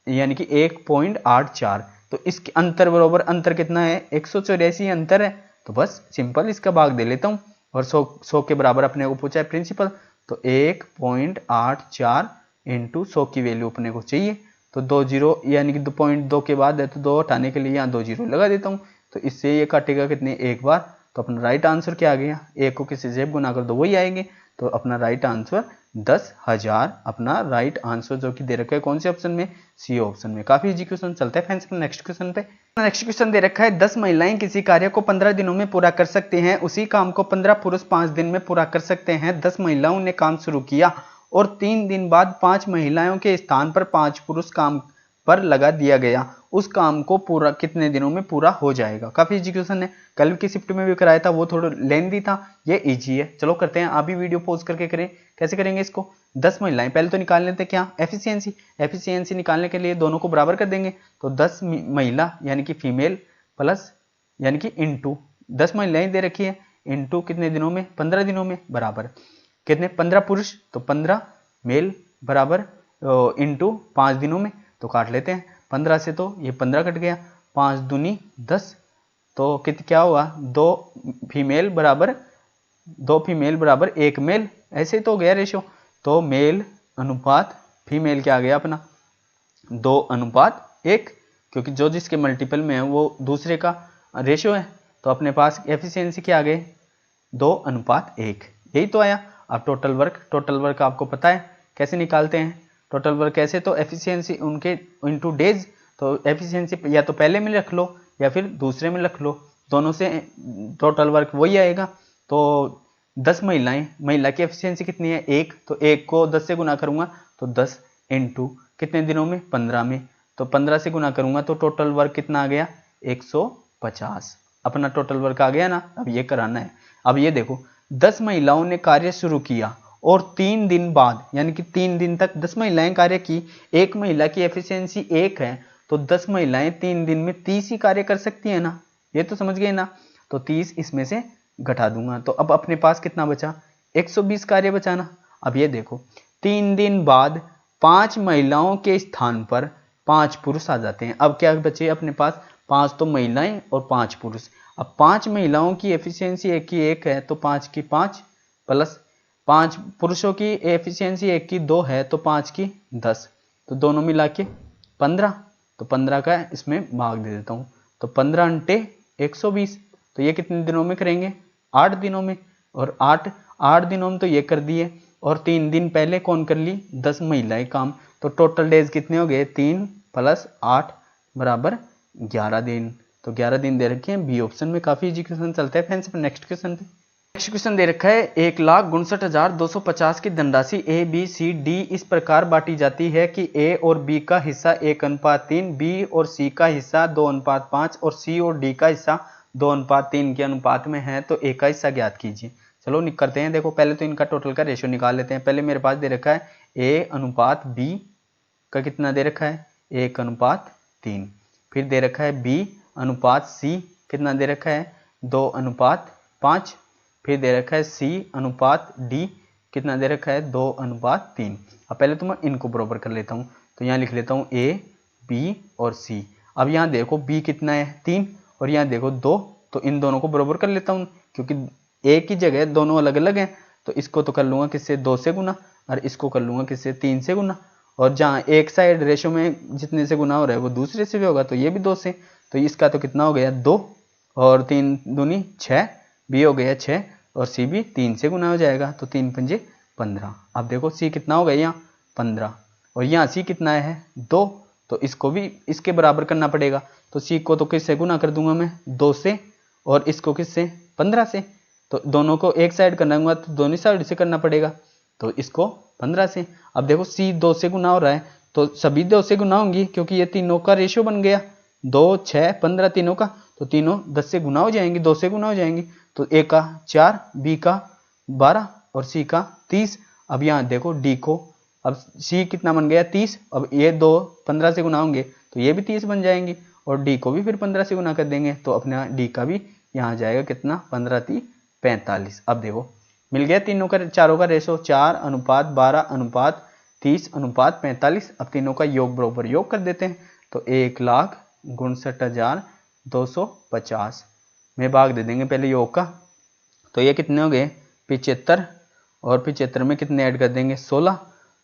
S1: यानी कि 1.84, तो इसके अंतर बरोबर अंतर कितना है 184 अंतर है, तो बस सिंपल इसका भाग दे लेता हूँ, और 100 के बराबर अपने को पूछा है प्रिंसिपल, तो 1.84 इंटू 100 की वैल्यू अपने को चाहिए, तो 2 जीरो यानी कि 2.2 के बाद है तो 2 हटाने के लिए यहाँ 2 जीरो लगा देता हूँ, तो इससे ये काटेगा कितने एक बार, तो अपना राइट आंसर क्या आ गया, एक को किसी से गुना कर दो वही आएंगे, तो अपना राइट आंसर 10,000 अपना राइट आंसर जो कि दे रखा है कौन से ऑप्शन में, सी ऑप्शन में। काफी इजी क्वेश्चन। चलते हैं फ्रेंड्स नेक्स्ट क्वेश्चन पे। नेक्स्ट क्वेश्चन दे रखा है 10 महिलाएं किसी कार्य को 15 दिनों में पूरा कर सकते हैं, उसी काम को 15 पुरुष 5 दिन में पूरा कर सकते हैं। 10 महिलाओं ने काम शुरू किया और 3 दिन बाद 5 महिलाओं के स्थान पर 5 पुरुष काम पर लगा दिया गया, उस काम को पूरा कितने दिनों में पूरा हो जाएगा। काफी इजी क्वेश्चन है, कल की शिफ्ट में भी कराया था, वो थोड़ा लेंथी था, ये इजी है। चलो करते हैं, आप भी वीडियो पॉज करके करें। कैसे करेंगे इसको, 10 महिलाएं, पहले तो निकाल लेते हैं क्या एफिशिएंसी निकालने के लिए दोनों को बराबर कर देंगे, तो 10 महिला यानी कि फीमेल प्लस यानी कि इंटू 10 महिलाएं दे रखी है, इंटू कितने दिनों में 15 दिनों में, बराबर कितने 15 पुरुष तो 15 मेल बराबर इंटू 5 दिनों में, तो काट लेते हैं 15 से, तो ये 15 कट गया, 5 दूनी 10, तो क्या हुआ 2 फीमेल बराबर 1 मेल, ऐसे तो हो गया रेशो, तो मेल अनुपात फीमेल क्या आ गया अपना 2:1, क्योंकि जो जिसके मल्टीपल में है वो दूसरे का रेशो है, तो अपने पास एफिशिएंसी क्या आ गए 2:1, यही तो आया। अब टोटल वर्क आपको पता है कैसे निकालते हैं, टोटल वर्क कैसे, तो एफिशिएंसी उनके इनटू डेज, तो एफिशिएंसी या तो पहले में रख लो या फिर दूसरे में रख लो, दोनों से टोटल वर्क वही आएगा। तो 10 महिला की एफिशिएंसी कितनी है 1, तो 1 को 10 से गुना करूंगा तो 10 इंटू कितने दिनों में 15 में, तो 15 से गुना करूंगा तो टोटल वर्क कितना आ गया 150। अपना टोटल वर्क आ गया ना। अब ये कराना है। अब ये देखो 10 महिलाओं ने कार्य शुरू किया और 3 दिन बाद, यानी कि 3 दिन तक 10 महिलाएं कार्य की, एक महिला की एफिशिएंसी 1 है, तो 10 महिलाएं 3 दिन में 30 ही कार्य कर सकती है ना। ये तो समझ गए ना। तो 30 इसमें से घटा दूंगा तो अब अपने पास कितना बचा 120 कार्य बचाना। अब ये देखो 3 दिन बाद 5 महिलाओं के स्थान पर 5 पुरुष आ जाते हैं। अब क्या बचे अपने पास 5 तो महिलाएं और 5 पुरुष। अब 5 महिलाओं की एफिशिएंसी 1 की 1 है तो 5 की 5 प्लस 5 पुरुषों की एफिशिएंसी 1 की 2 है तो 5 की 10, तो दोनों मिला के 15। तो 15 का इसमें भाग दे देता हूँ तो 15 अंटे 120। तो ये कितने दिनों में करेंगे 8 दिनों में। और 8 दिनों में तो ये कर दिए और 3 दिन पहले कौन कर ली 10 महिलाएं काम। तो टोटल डेज कितने हो गए 3 + 8 बराबर 11 दिन। तो 11 दिन दे रखे हैं। बी ऑप्शन में काफी इजी क्वेश्चन चलता है फ्रेंड्स। नेक्स्ट क्वेश्चन पे नेक्स्ट क्वेश्चन दे रखा है 1,59,250 की धनराशि ए बी सी डी इस प्रकार बांटी जाती है कि ए और बी का हिस्सा 1:3, बी और सी का हिस्सा 2:5 और सी और डी का हिस्सा 2:3 के अनुपात में है, तो ए का हिस्सा ज्ञात कीजिए। चलो करते हैं। देखो पहले तो इनका टोटल का रेशियो निकाल लेते हैं। पहले मेरे पास दे रखा है ए अनुपात बी का कितना दे रखा है 1:3, फिर दे रखा है बी अनुपात सी कितना दे रखा है 2:5, फिर दे रखा है सी अनुपात डी कितना दे रखा है 2:3। अब पहले तो मैं इनको बराबर कर लेता हूँ। तो यहाँ लिख लेता हूँ ए बी और सी। अब यहाँ देखो बी कितना है 3 और यहाँ देखो 2, तो इन दोनों को बराबर कर लेता हूँ क्योंकि एक ही जगह दोनों अलग अलग हैं। तो इसको तो कर लूँगा किससे 2 से गुना और इसको कर लूँगा किससे 3 से गुना। और जहाँ एक साइड रेशो में जितने से गुना हो रहा है वो दूसरे से भी होगा, तो ये भी 2 से। तो इसका तो कितना हो गया 2 और 3 दूनी 6, बी हो गया 6 और सी भी 3 से गुना हो जाएगा तो 3 पंजे 15। अब देखो सी कितना हो गया यहाँ 15 और यहाँ सी कितना है 2, तो इसको भी इसके बराबर करना पड़ेगा। तो सी को तो किससे गुना कर दूंगा मैं 2 से और इसको किससे 15 से। तो दोनों को एक साइड करना तो दोनों साइड से करना पड़ेगा, तो इसको 15 से। अब देखो सी 2 से गुना हो रहा है तो सभी 2 से गुना होंगी क्योंकि ये तीनों का रेशियो बन गया 2 6 15 तीनों का, तो तीनों 10 से गुना हो जाएंगी 2 से गुना हो जाएंगी। तो ए का 4, बी का 12 और सी का 30। अब यहाँ देखो डी को, अब सी कितना बन गया 30, अब ये 2 15 से गुना होंगे तो ये भी 30 बन जाएंगी और डी को भी फिर 15 से गुना कर देंगे तो अपना डी का भी यहाँ जाएगा कितना 15×3 45। अब देखो मिल गया तीनों का चारों का रेशो 4:12:30:45। अब तीनों का योग बराबर योग कर देते हैं तो 1,59,250 में भाग दे देंगे पहले योग का। तो ये कितने हो गए 75 और 75 में कितने ऐड कर देंगे 16,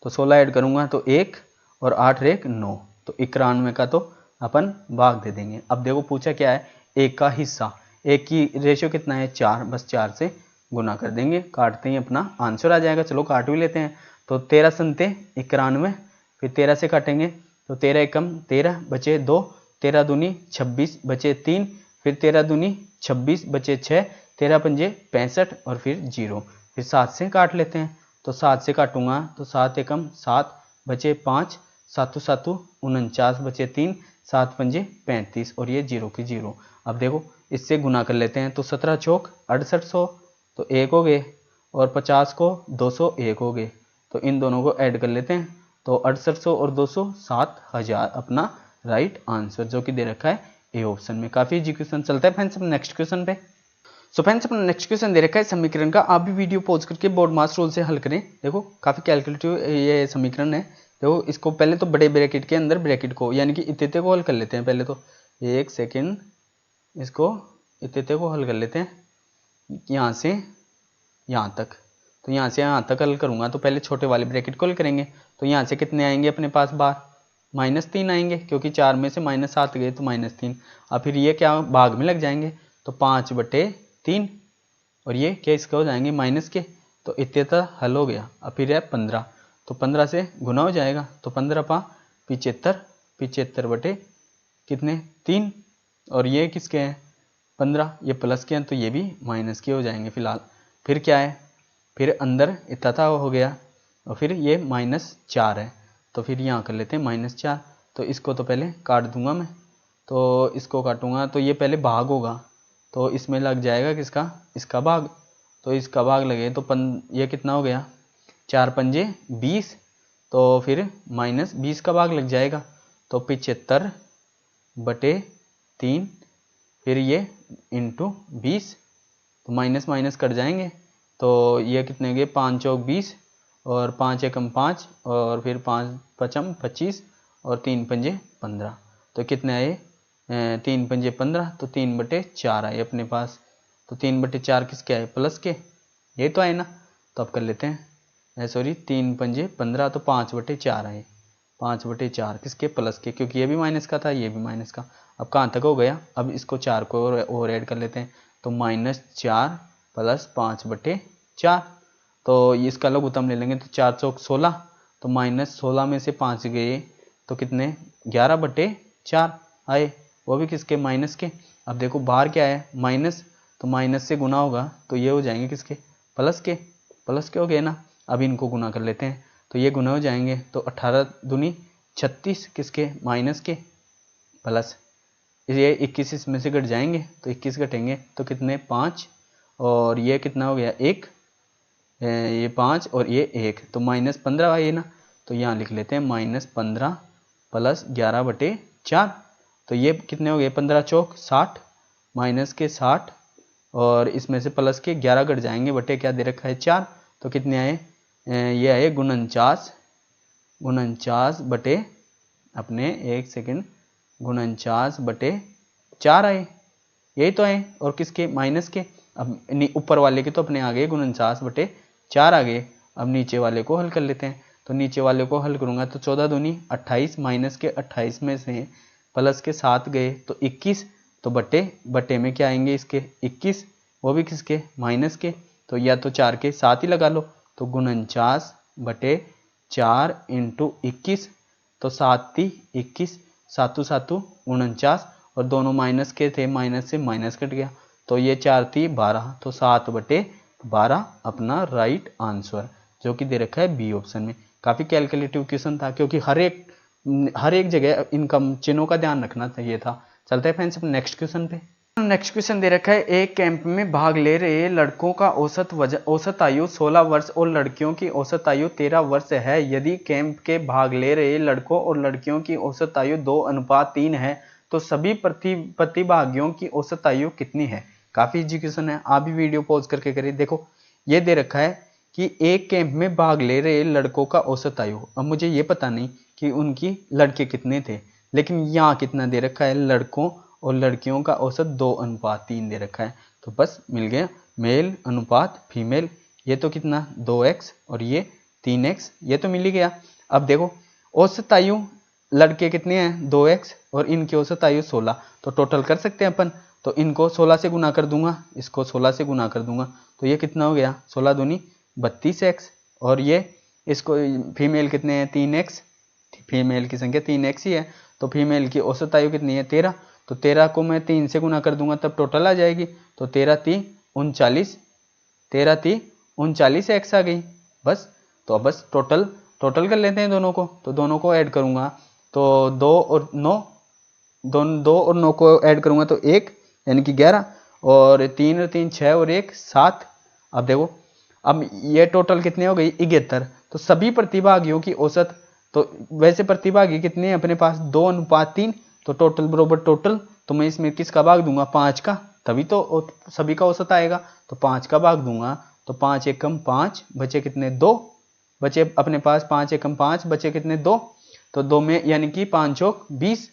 S1: तो 16 ऐड करूंगा तो 1 और 8 रेख 9, तो 91 का तो अपन भाग दे देंगे। अब देखो पूछा क्या है एक का हिस्सा, एक की रेशियो कितना है 4, बस 4 से गुना कर देंगे, काटते ही अपना आंसर आ जाएगा। चलो काट भी लेते हैं। तो 13 संते 91, फिर 13 से काटेंगे तो 13 एकम 13 बचे 2, 13 दूनी 26 बचे 3, फिर 13 दूनी 26 बचे 6, 13 पंजे 65 और फिर 0, फिर 7 से काट लेते हैं। तो 7 से काटूंगा तो 7 एकम 7 बचे 5, 7 7 49 बचे 3, 7 पंजे 35 और ये 0 की 0। अब देखो इससे गुना कर लेते हैं तो 17 चौक 6800 तो 1 हो गए और 50 को 201 हो गए, तो इन दोनों को ऐड कर लेते हैं तो 6800 और 200 7000 अपना राइट आंसर जो कि दे रखा है ए ऑप्शन में। काफी इजी क्वेश्चन चलता है फ्रेंड्स। नेक्स्ट क्वेश्चन पे सो फ्रेंड्स अपना नेक्स्ट क्वेश्चन दे रखा है समीकरण का। आप भी वीडियो पॉज करके बोर्ड मास रूल से हल करें। देखो काफी कैलकुलेटिव ये समीकरण है। देखो इसको पहले तो बड़े ब्रैकेट के अंदर ब्रैकेट को यानी कि इतने को हल कर लेते हैं। पहले तो एक सेकेंड इसको इतने को हल कर लेते हैं यहाँ से यहाँ तक। तो यहाँ से यहाँ तक हल करूँगा तो पहले छोटे वाले ब्रैकेट को हल करेंगे तो यहाँ से कितने आएंगे अपने पास बार -3 आएंगे क्योंकि 4 में से -7 गए तो -3। अब फिर ये क्या भाग में लग जाएंगे तो 5/3 और ये क्या इसका हो जाएंगे माइनस के, तो इतने तक हल हो गया। अब फिर है 15 तो 15 से गुना हो जाएगा तो 15 पा 75, 75 बटे कितने 3 और ये किसके हैं 15, ये प्लस के हैं तो ये भी माइनस के हो जाएंगे फिलहाल। फिर क्या है फिर अंदर इतना था हो गया और फिर ये -4 है तो फिर यहाँ कर लेते हैं -4 तो इसको तो पहले काट दूंगा मैं। तो इसको काटूंगा तो ये पहले भाग होगा, तो इसमें लग जाएगा किसका, इसका भाग। तो इसका भाग लगे तो ये कितना हो गया, 4 पंजे 20, तो फिर -20 का भाग लग जाएगा, तो 75/3, फिर ये इंटू 20, तो माइनस माइनस कट जाएंगे, तो ये कितने हो गए, 5 चौक 20 और 5 एकम 5 और फिर 5 पचम 25 और 3 पंजे 15, तो कितने आए, 3 पंजे 15, तो 3/4 आए अपने पास। तो 3/4 किसके आए, प्लस के, ये तो आए ना। तो अब कर लेते हैं, सॉरी 3 पंजे 15, तो 5/4 आए, 5/4 किसके, प्लस के, क्योंकि ये भी माइनस का था ये भी माइनस का। अब कहाँ तक हो गया, अब इसको 4 को और ऐड कर लेते हैं, तो -4 + 5/4, तो इसका लघुत्तम ले लेंगे, तो 4 चौक 16, तो -16 में से 5 गए, तो कितने, 11/4 आए, वो भी किसके, माइनस के। अब देखो बाहर क्या है, माइनस, तो माइनस से गुना होगा, तो ये हो जाएंगे किसके, प्लस के हो गए ना। अब इनको गुना कर लेते हैं, तो ये गुना हो जाएंगे, तो 18 दूनी 36 किसके, माइनस के, प्लस ये 21 इसमें से घट जाएंगे, तो 21 घटेंगे तो कितने, 5, और ये कितना हो गया, 1, ये 5 और ये 1, तो -15 आइए ना। तो यहाँ लिख लेते हैं -15 + 11/4, तो ये कितने हो गए, 15 चौक 60, माइनस के 60, और इसमें से प्लस के 11 घट जाएंगे, बटे क्या दे रखा है 4, तो कितने आए, ये आए 49 बटे अपने, 1 सेकेंड, 49/4 आए, यही तो आए, और किसके, माइनस के। अब ऊपर वाले के तो अपने आ गए 49/4 आ गए। अब नीचे वाले को हल कर लेते हैं, तो नीचे वाले को हल करूंगा तो 14 दूनी 28, माइनस के 28 में से प्लस के 7 गए, तो 21, तो बटे में क्या आएंगे इसके, 21, वो भी किसके, माइनस के। तो या तो 4 के 7 ही लगा लो, तो 49/4 × 21, तो 7 × 21, 7 7 49, और दोनों माइनस के थे, माइनस से माइनस कट गया, तो ये 4 × 3 12, तो 7/12 अपना राइट आंसर, जो कि दे रखा है बी ऑप्शन में। काफ़ी कैलकुलेटिव क्वेश्चन था, क्योंकि हर एक जगह इनका चिन्हों का ध्यान रखना चाहिए था। चलते हैं फ्रेंड्स अपने नेक्स्ट क्वेश्चन पे। नेक्स्ट क्वेश्चन दे रखा है, एक कैंप में भाग ले रहे लड़कों का औसत आयु 16 वर्ष और लड़कियों की औसत आयु 13 वर्ष है। यदि कैंप के भाग ले रहे लड़कों और लड़कियों की औसत आयु 2:3 है, तो सभी प्रतिभागियों की औसत आयु कितनी है। काफी इजी क्वेश्चन है, आप भी वीडियो पॉज करके करिए। देखो ये दे रखा है कि एक कैंप में भाग ले रहे लड़कों का औसत आयु, अब मुझे ये पता नहीं कि उनकी लड़के कितने थे, लेकिन यहाँ कितना दे रखा है, लड़कों और लड़कियों का औसत 2:3 दे रखा है, तो बस मिल गया, मेल अनुपात फीमेल, ये तो कितना 2x और ये 3x, ये तो मिल ही गया। अब देखो औसत आयु लड़के कितने हैं 2x और इनकी औसत आयु 16, तो टोटल कर सकते हैं अपन, तो इनको 16 से गुना कर दूंगा, इसको 16 से गुना कर दूंगा, तो ये कितना हो गया 16 दूनी 32x, और ये इसको फीमेल कितने हैं 3x, फीमेल की संख्या 3x ही है, तो फीमेल की औसत आयु कितनी है 13, तो 13 को मैं 3 से गुना कर दूंगा तब टोटल आ जाएगी, तो 13×3 39, 13×3 39x आ गई बस। तो अब बस टोटल कर लेते हैं दोनों को, तो दोनों को ऐड करूंगा तो 2 और 9 को ऐड करूंगा तो 1 यानी कि 11, और 3 और 3 6 और 1 7। अब देखो अब ये टोटल कितने हो गई 71, तो सभी प्रतिभागियों की औसत, तो वैसे प्रतिभागी कितने हैं अपने पास 2:3, तो टोटल बरोबर टोटल, तो मैं इसमें किसका भाग दूंगा 5 का, तभी तो सभी का औसत आएगा, तो 5 का भाग दूंगा, तो 5 एकम 5 बचे कितने 2, बचे अपने पास 5 एकम 5 बचे कितने 2, तो 2 में यानी कि 5 चौक 20,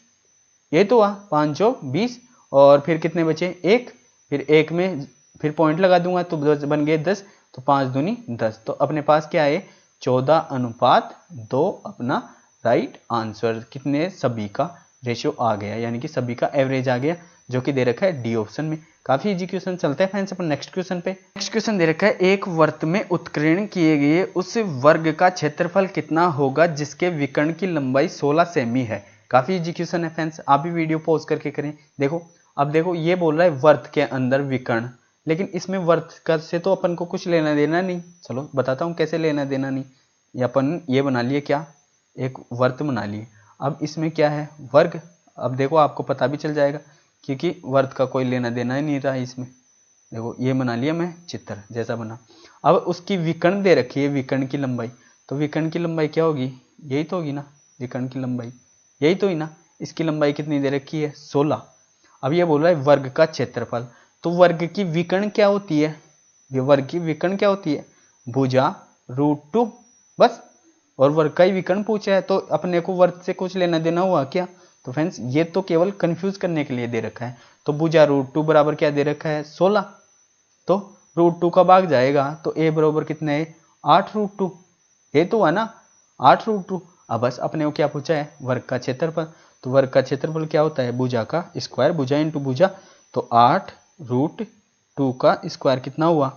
S1: ये तो हुआ 5 चौक 20, और फिर कितने बचे 1, फिर 1 में फिर पॉइंट लगा दूंगा तो बन गए 10, तो 5 दूनी 10, तो अपने पास क्या है 14:2 अपना राइट आंसर, कितने सभी का रेशियो आ गया, यानी कि सभी का एवरेज आ गया, जो कि दे रखा है डी ऑप्शन में। काफी इजी क्वेश्चन। चलते हैं फ्रेंड्स अपन नेक्स्ट क्वेश्चन पे। नेक्स्ट क्वेश्चन दे रखा है, एक वर्त में उत्कीर्ण किए गए उस वर्ग का क्षेत्रफल कितना होगा जिसके विकर्ण की लंबाई 16 सेमी है। काफी इजी क्वेश्चन है फ्रेंड्स, आप भी वीडियो पॉज करके करें। देखो अब देखो ये बोल रहा है वर्त के अंदर विकर्ण, लेकिन इसमें वर्त का से तो अपन को कुछ लेना देना नहीं। चलो बताता हूँ कैसे लेना देना नहीं। ये अपन ये बना लिए क्या, एक वर्त बना लिए। अब इसमें क्या है, वर्ग। अब देखो आपको पता भी चल जाएगा क्योंकि वर्ग का कोई लेना देना ही नहीं रहा इसमें। देखो ये बना लिया मैं चित्र जैसा बना। अब उसकी विकर्ण दे रखी है, विकर्ण की लंबाई। तो विकर्ण की लंबाई क्या होगी, यही तो होगी ना, विकर्ण की लंबाई यही तो ही ना। इसकी लंबाई कितनी दे रखी है, 16। अब ये बोल रहा है वर्ग का क्षेत्रफल। तो वर्ग की विकर्ण क्या होती है, ये वर्ग की विकर्ण क्या होती है, भुजा √2 बस। और वर्ग का ही विकर्ण पूछा है तो अपने को वर्ग से कुछ लेना देना हुआ क्या। तो फ्रेंड्स ये तो केवल कंफ्यूज करने के लिए दे रखा है। तो भुजा √2 बराबर क्या दे रखा है, 16। तो √2 का भाग जाएगा तो a बराबर कितने है, 8√2। ये तो है ना 8√2। अब बस अपने को क्या पूछा है, वर्ग का क्षेत्रफल। तो वर्ग का क्षेत्रफल क्या होता है, भुजा का स्क्वायर, भुजा इंटू भुजा। तो 8√2 का स्क्वायर कितना हुआ,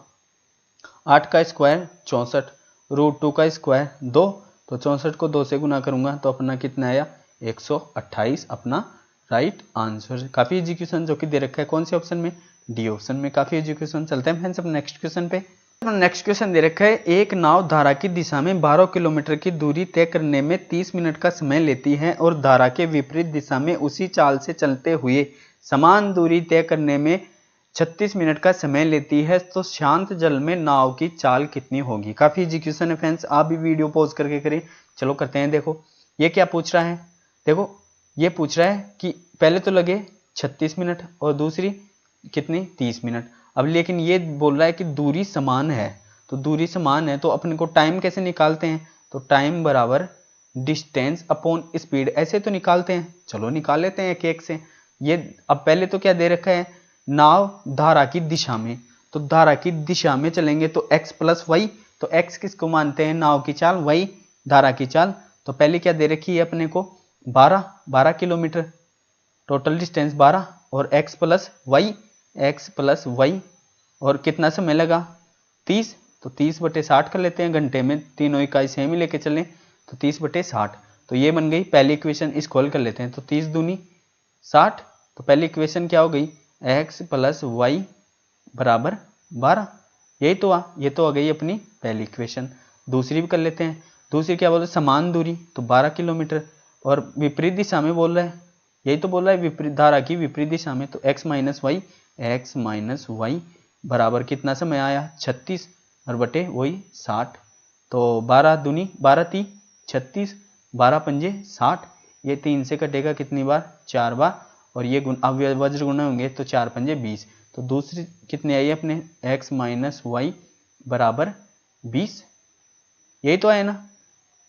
S1: 8 का स्क्वायर 64, √2 का स्क्वायर 2। तो 64 को 2 से गुना करूंगा तो अपना कितना आया, 128 अपना राइट आंसर। काफी इजी क्वेश्चन जो कि दे रखा है कौन से ऑप्शन में, डी ऑप्शन में। काफी इजी क्वेश्चन। चलते हैं फ्रेंड्स अपने नेक्स्ट क्वेश्चन पे। नेक्स्ट क्वेश्चन दे रखा है, एक नाव धारा की दिशा में 12 किलोमीटर की दूरी तय करने में 30 मिनट का समय लेती है और धारा के विपरीत दिशा में उसी चाल से चलते हुए समान दूरी तय करने में 36 मिनट का समय लेती है, तो शांत जल में नाव की चाल कितनी होगी। काफी इजी क्वेश्चन है फ्रेंड्स, आप भी वीडियो पॉज करके करें। चलो करते हैं। देखो ये क्या पूछ रहा है, देखो ये पूछ रहा है कि पहले तो लगे 36 मिनट और दूसरी कितनी 30 मिनट। अब लेकिन ये बोल रहा है कि दूरी समान है। तो दूरी समान है तो अपने को टाइम कैसे निकालते हैं, तो टाइम बराबर डिस्टेंस अपॉन स्पीड, ऐसे तो निकालते हैं। चलो निकाल लेते हैं एक एक से। ये अब पहले तो क्या दे रखा है, नाव धारा की दिशा में। तो धारा की दिशा में चलेंगे तो x प्लस वाई। तो x किसको मानते हैं, नाव की चाल, y धारा की चाल। तो पहले क्या दे रखी है अपने को, 12 किलोमीटर, टोटल डिस्टेंस 12 और x प्लस वाई और कितना समय लगा 30। तो 30/60 कर लेते हैं घंटे में, तीनों इकाई सेम ही लेके चलें तो 30/60। तो ये बन गई पहली इक्वेशन। इसको हल कर लेते हैं तो 30 दूनी 60। तो पहली इक्वेशन क्या हो गई, x प्लस वाई बराबर 12। यही तो ये तो आ गई अपनी पहली इक्वेशन। दूसरी भी कर लेते हैं। दूसरी क्या बोल रहे, समान दूरी तो 12 किलोमीटर और विपरीत दिशा में बोल रहा है, यही तो बोल रहा है विपरीत धारा की विपरीत दिशा में। तो x माइनस वाई बराबर कितना समय आया 36 और बटे वही 60। तो 12 दूनी 12 × 3 36, 12 पंजे 60। ये 3 से कटेगा कितनी बार, 4 बार। और ये अब वज्र गुणा होंगे तो 4 पंजे 20। तो दूसरी कितनी आई अपने, x माइनस वाई बराबर 20। यही तो आया ना,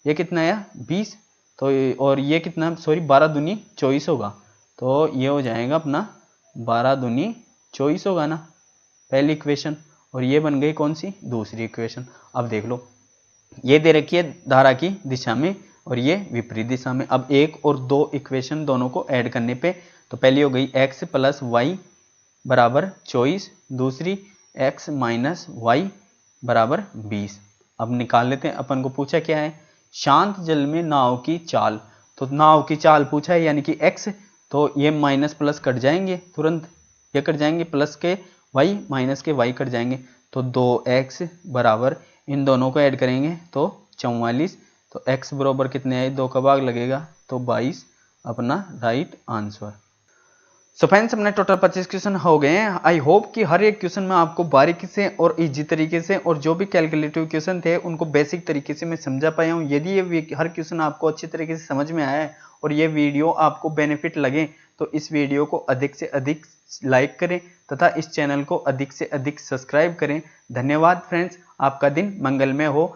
S1: ये कितना आया 20। तो और ये कितना, सॉरी 12 दूनी 24 होगा। तो ये हो जाएगा अपना 12 दूनी 24 होगा ना पहली इक्वेशन। और ये बन गई कौन सी, दूसरी इक्वेशन। अब देख लो ये दे रखी है धारा की दिशा में और ये विपरीत दिशा में। अब 1 और 2 इक्वेशन दोनों को ऐड करने पे तो पहली हो गई x प्लस वाई बराबर 24, दूसरी x माइनस वाई बराबर 20। अब निकाल लेते हैं। अपन को पूछा क्या है, शांत जल में नाव की चाल। तो नाव की चाल पूछा है यानी कि x। तो ये माइनस प्लस कट जाएंगे तुरंत, ये कट जाएंगे, प्लस के y माइनस के y कट जाएंगे। तो 2x बराबर इन दोनों को ऐड करेंगे तो 44। तो x बराबर कितने आए, 2 का भाग लगेगा तो 22 अपना राइट आंसर। सो फ्रेंड्स अपने टोटल 25 क्वेश्चन हो गए हैं। आई होप कि हर एक क्वेश्चन में आपको बारीकी से और इजी तरीके से और जो भी कैलकुलेटिव क्वेश्चन थे उनको बेसिक तरीके से मैं समझा पाया हूँ। यदि ये हर क्वेश्चन आपको अच्छी तरीके से समझ में आया है और ये वीडियो आपको बेनिफिट लगे तो इस वीडियो को अधिक से अधिक लाइक करें तथा इस चैनल को अधिक से अधिक सब्सक्राइब करें। धन्यवाद फ्रेंड्स, आपका दिन मंगलमय हो।